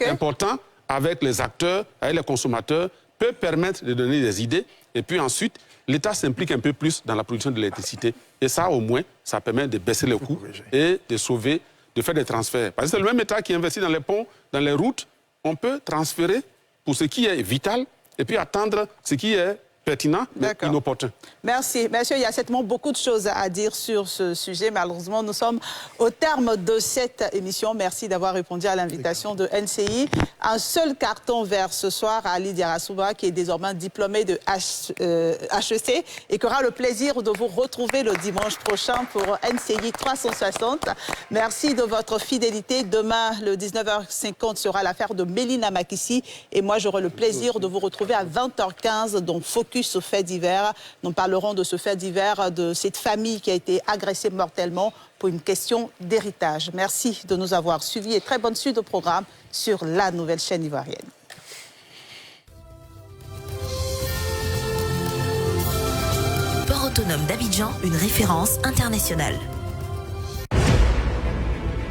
important avec les acteurs, avec les consommateurs, peut permettre de donner des idées. Et puis ensuite, l'État s'implique un peu plus dans la production de l'électricité. Et ça, au moins, ça permet de baisser les coûts et de sauver, de faire des transferts. Parce que c'est le même État qui investit dans les ponts, dans les routes. On peut transférer pour ce qui est vital et puis attendre ce qui est pertinent, mais inopportun. Merci. Monsieur, il y a certainement beaucoup de choses à dire sur ce sujet. Malheureusement, nous sommes au terme de cette émission. Merci d'avoir répondu à l'invitation de NCI. Un seul carton vert ce soir à Ali Diarra-Souba, qui est désormais diplômé de HEC et qui aura le plaisir de vous retrouver le dimanche prochain pour NCI 360. Merci de votre fidélité. Demain, le 19h50 sera l'affaire de Mélina Makissi. Et moi, j'aurai le plaisir de vous retrouver à 20h15 dans Focus au fait divers. Nous parlerons de ce fait divers, de cette famille qui a été agressée mortellement pour une question d'héritage. Merci de nous avoir suivis et très bonne suite au programme sur la nouvelle chaîne ivoirienne. Port autonome d'Abidjan, une référence internationale.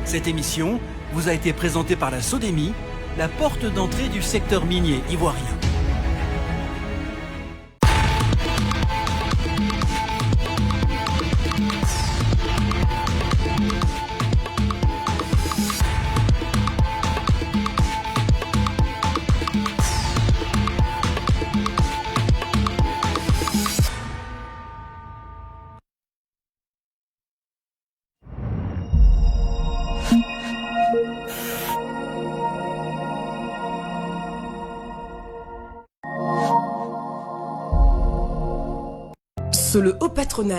Cette émission vous a été présentée par la SODEMI, la porte d'entrée du secteur minier ivoirien. Sous le haut patronage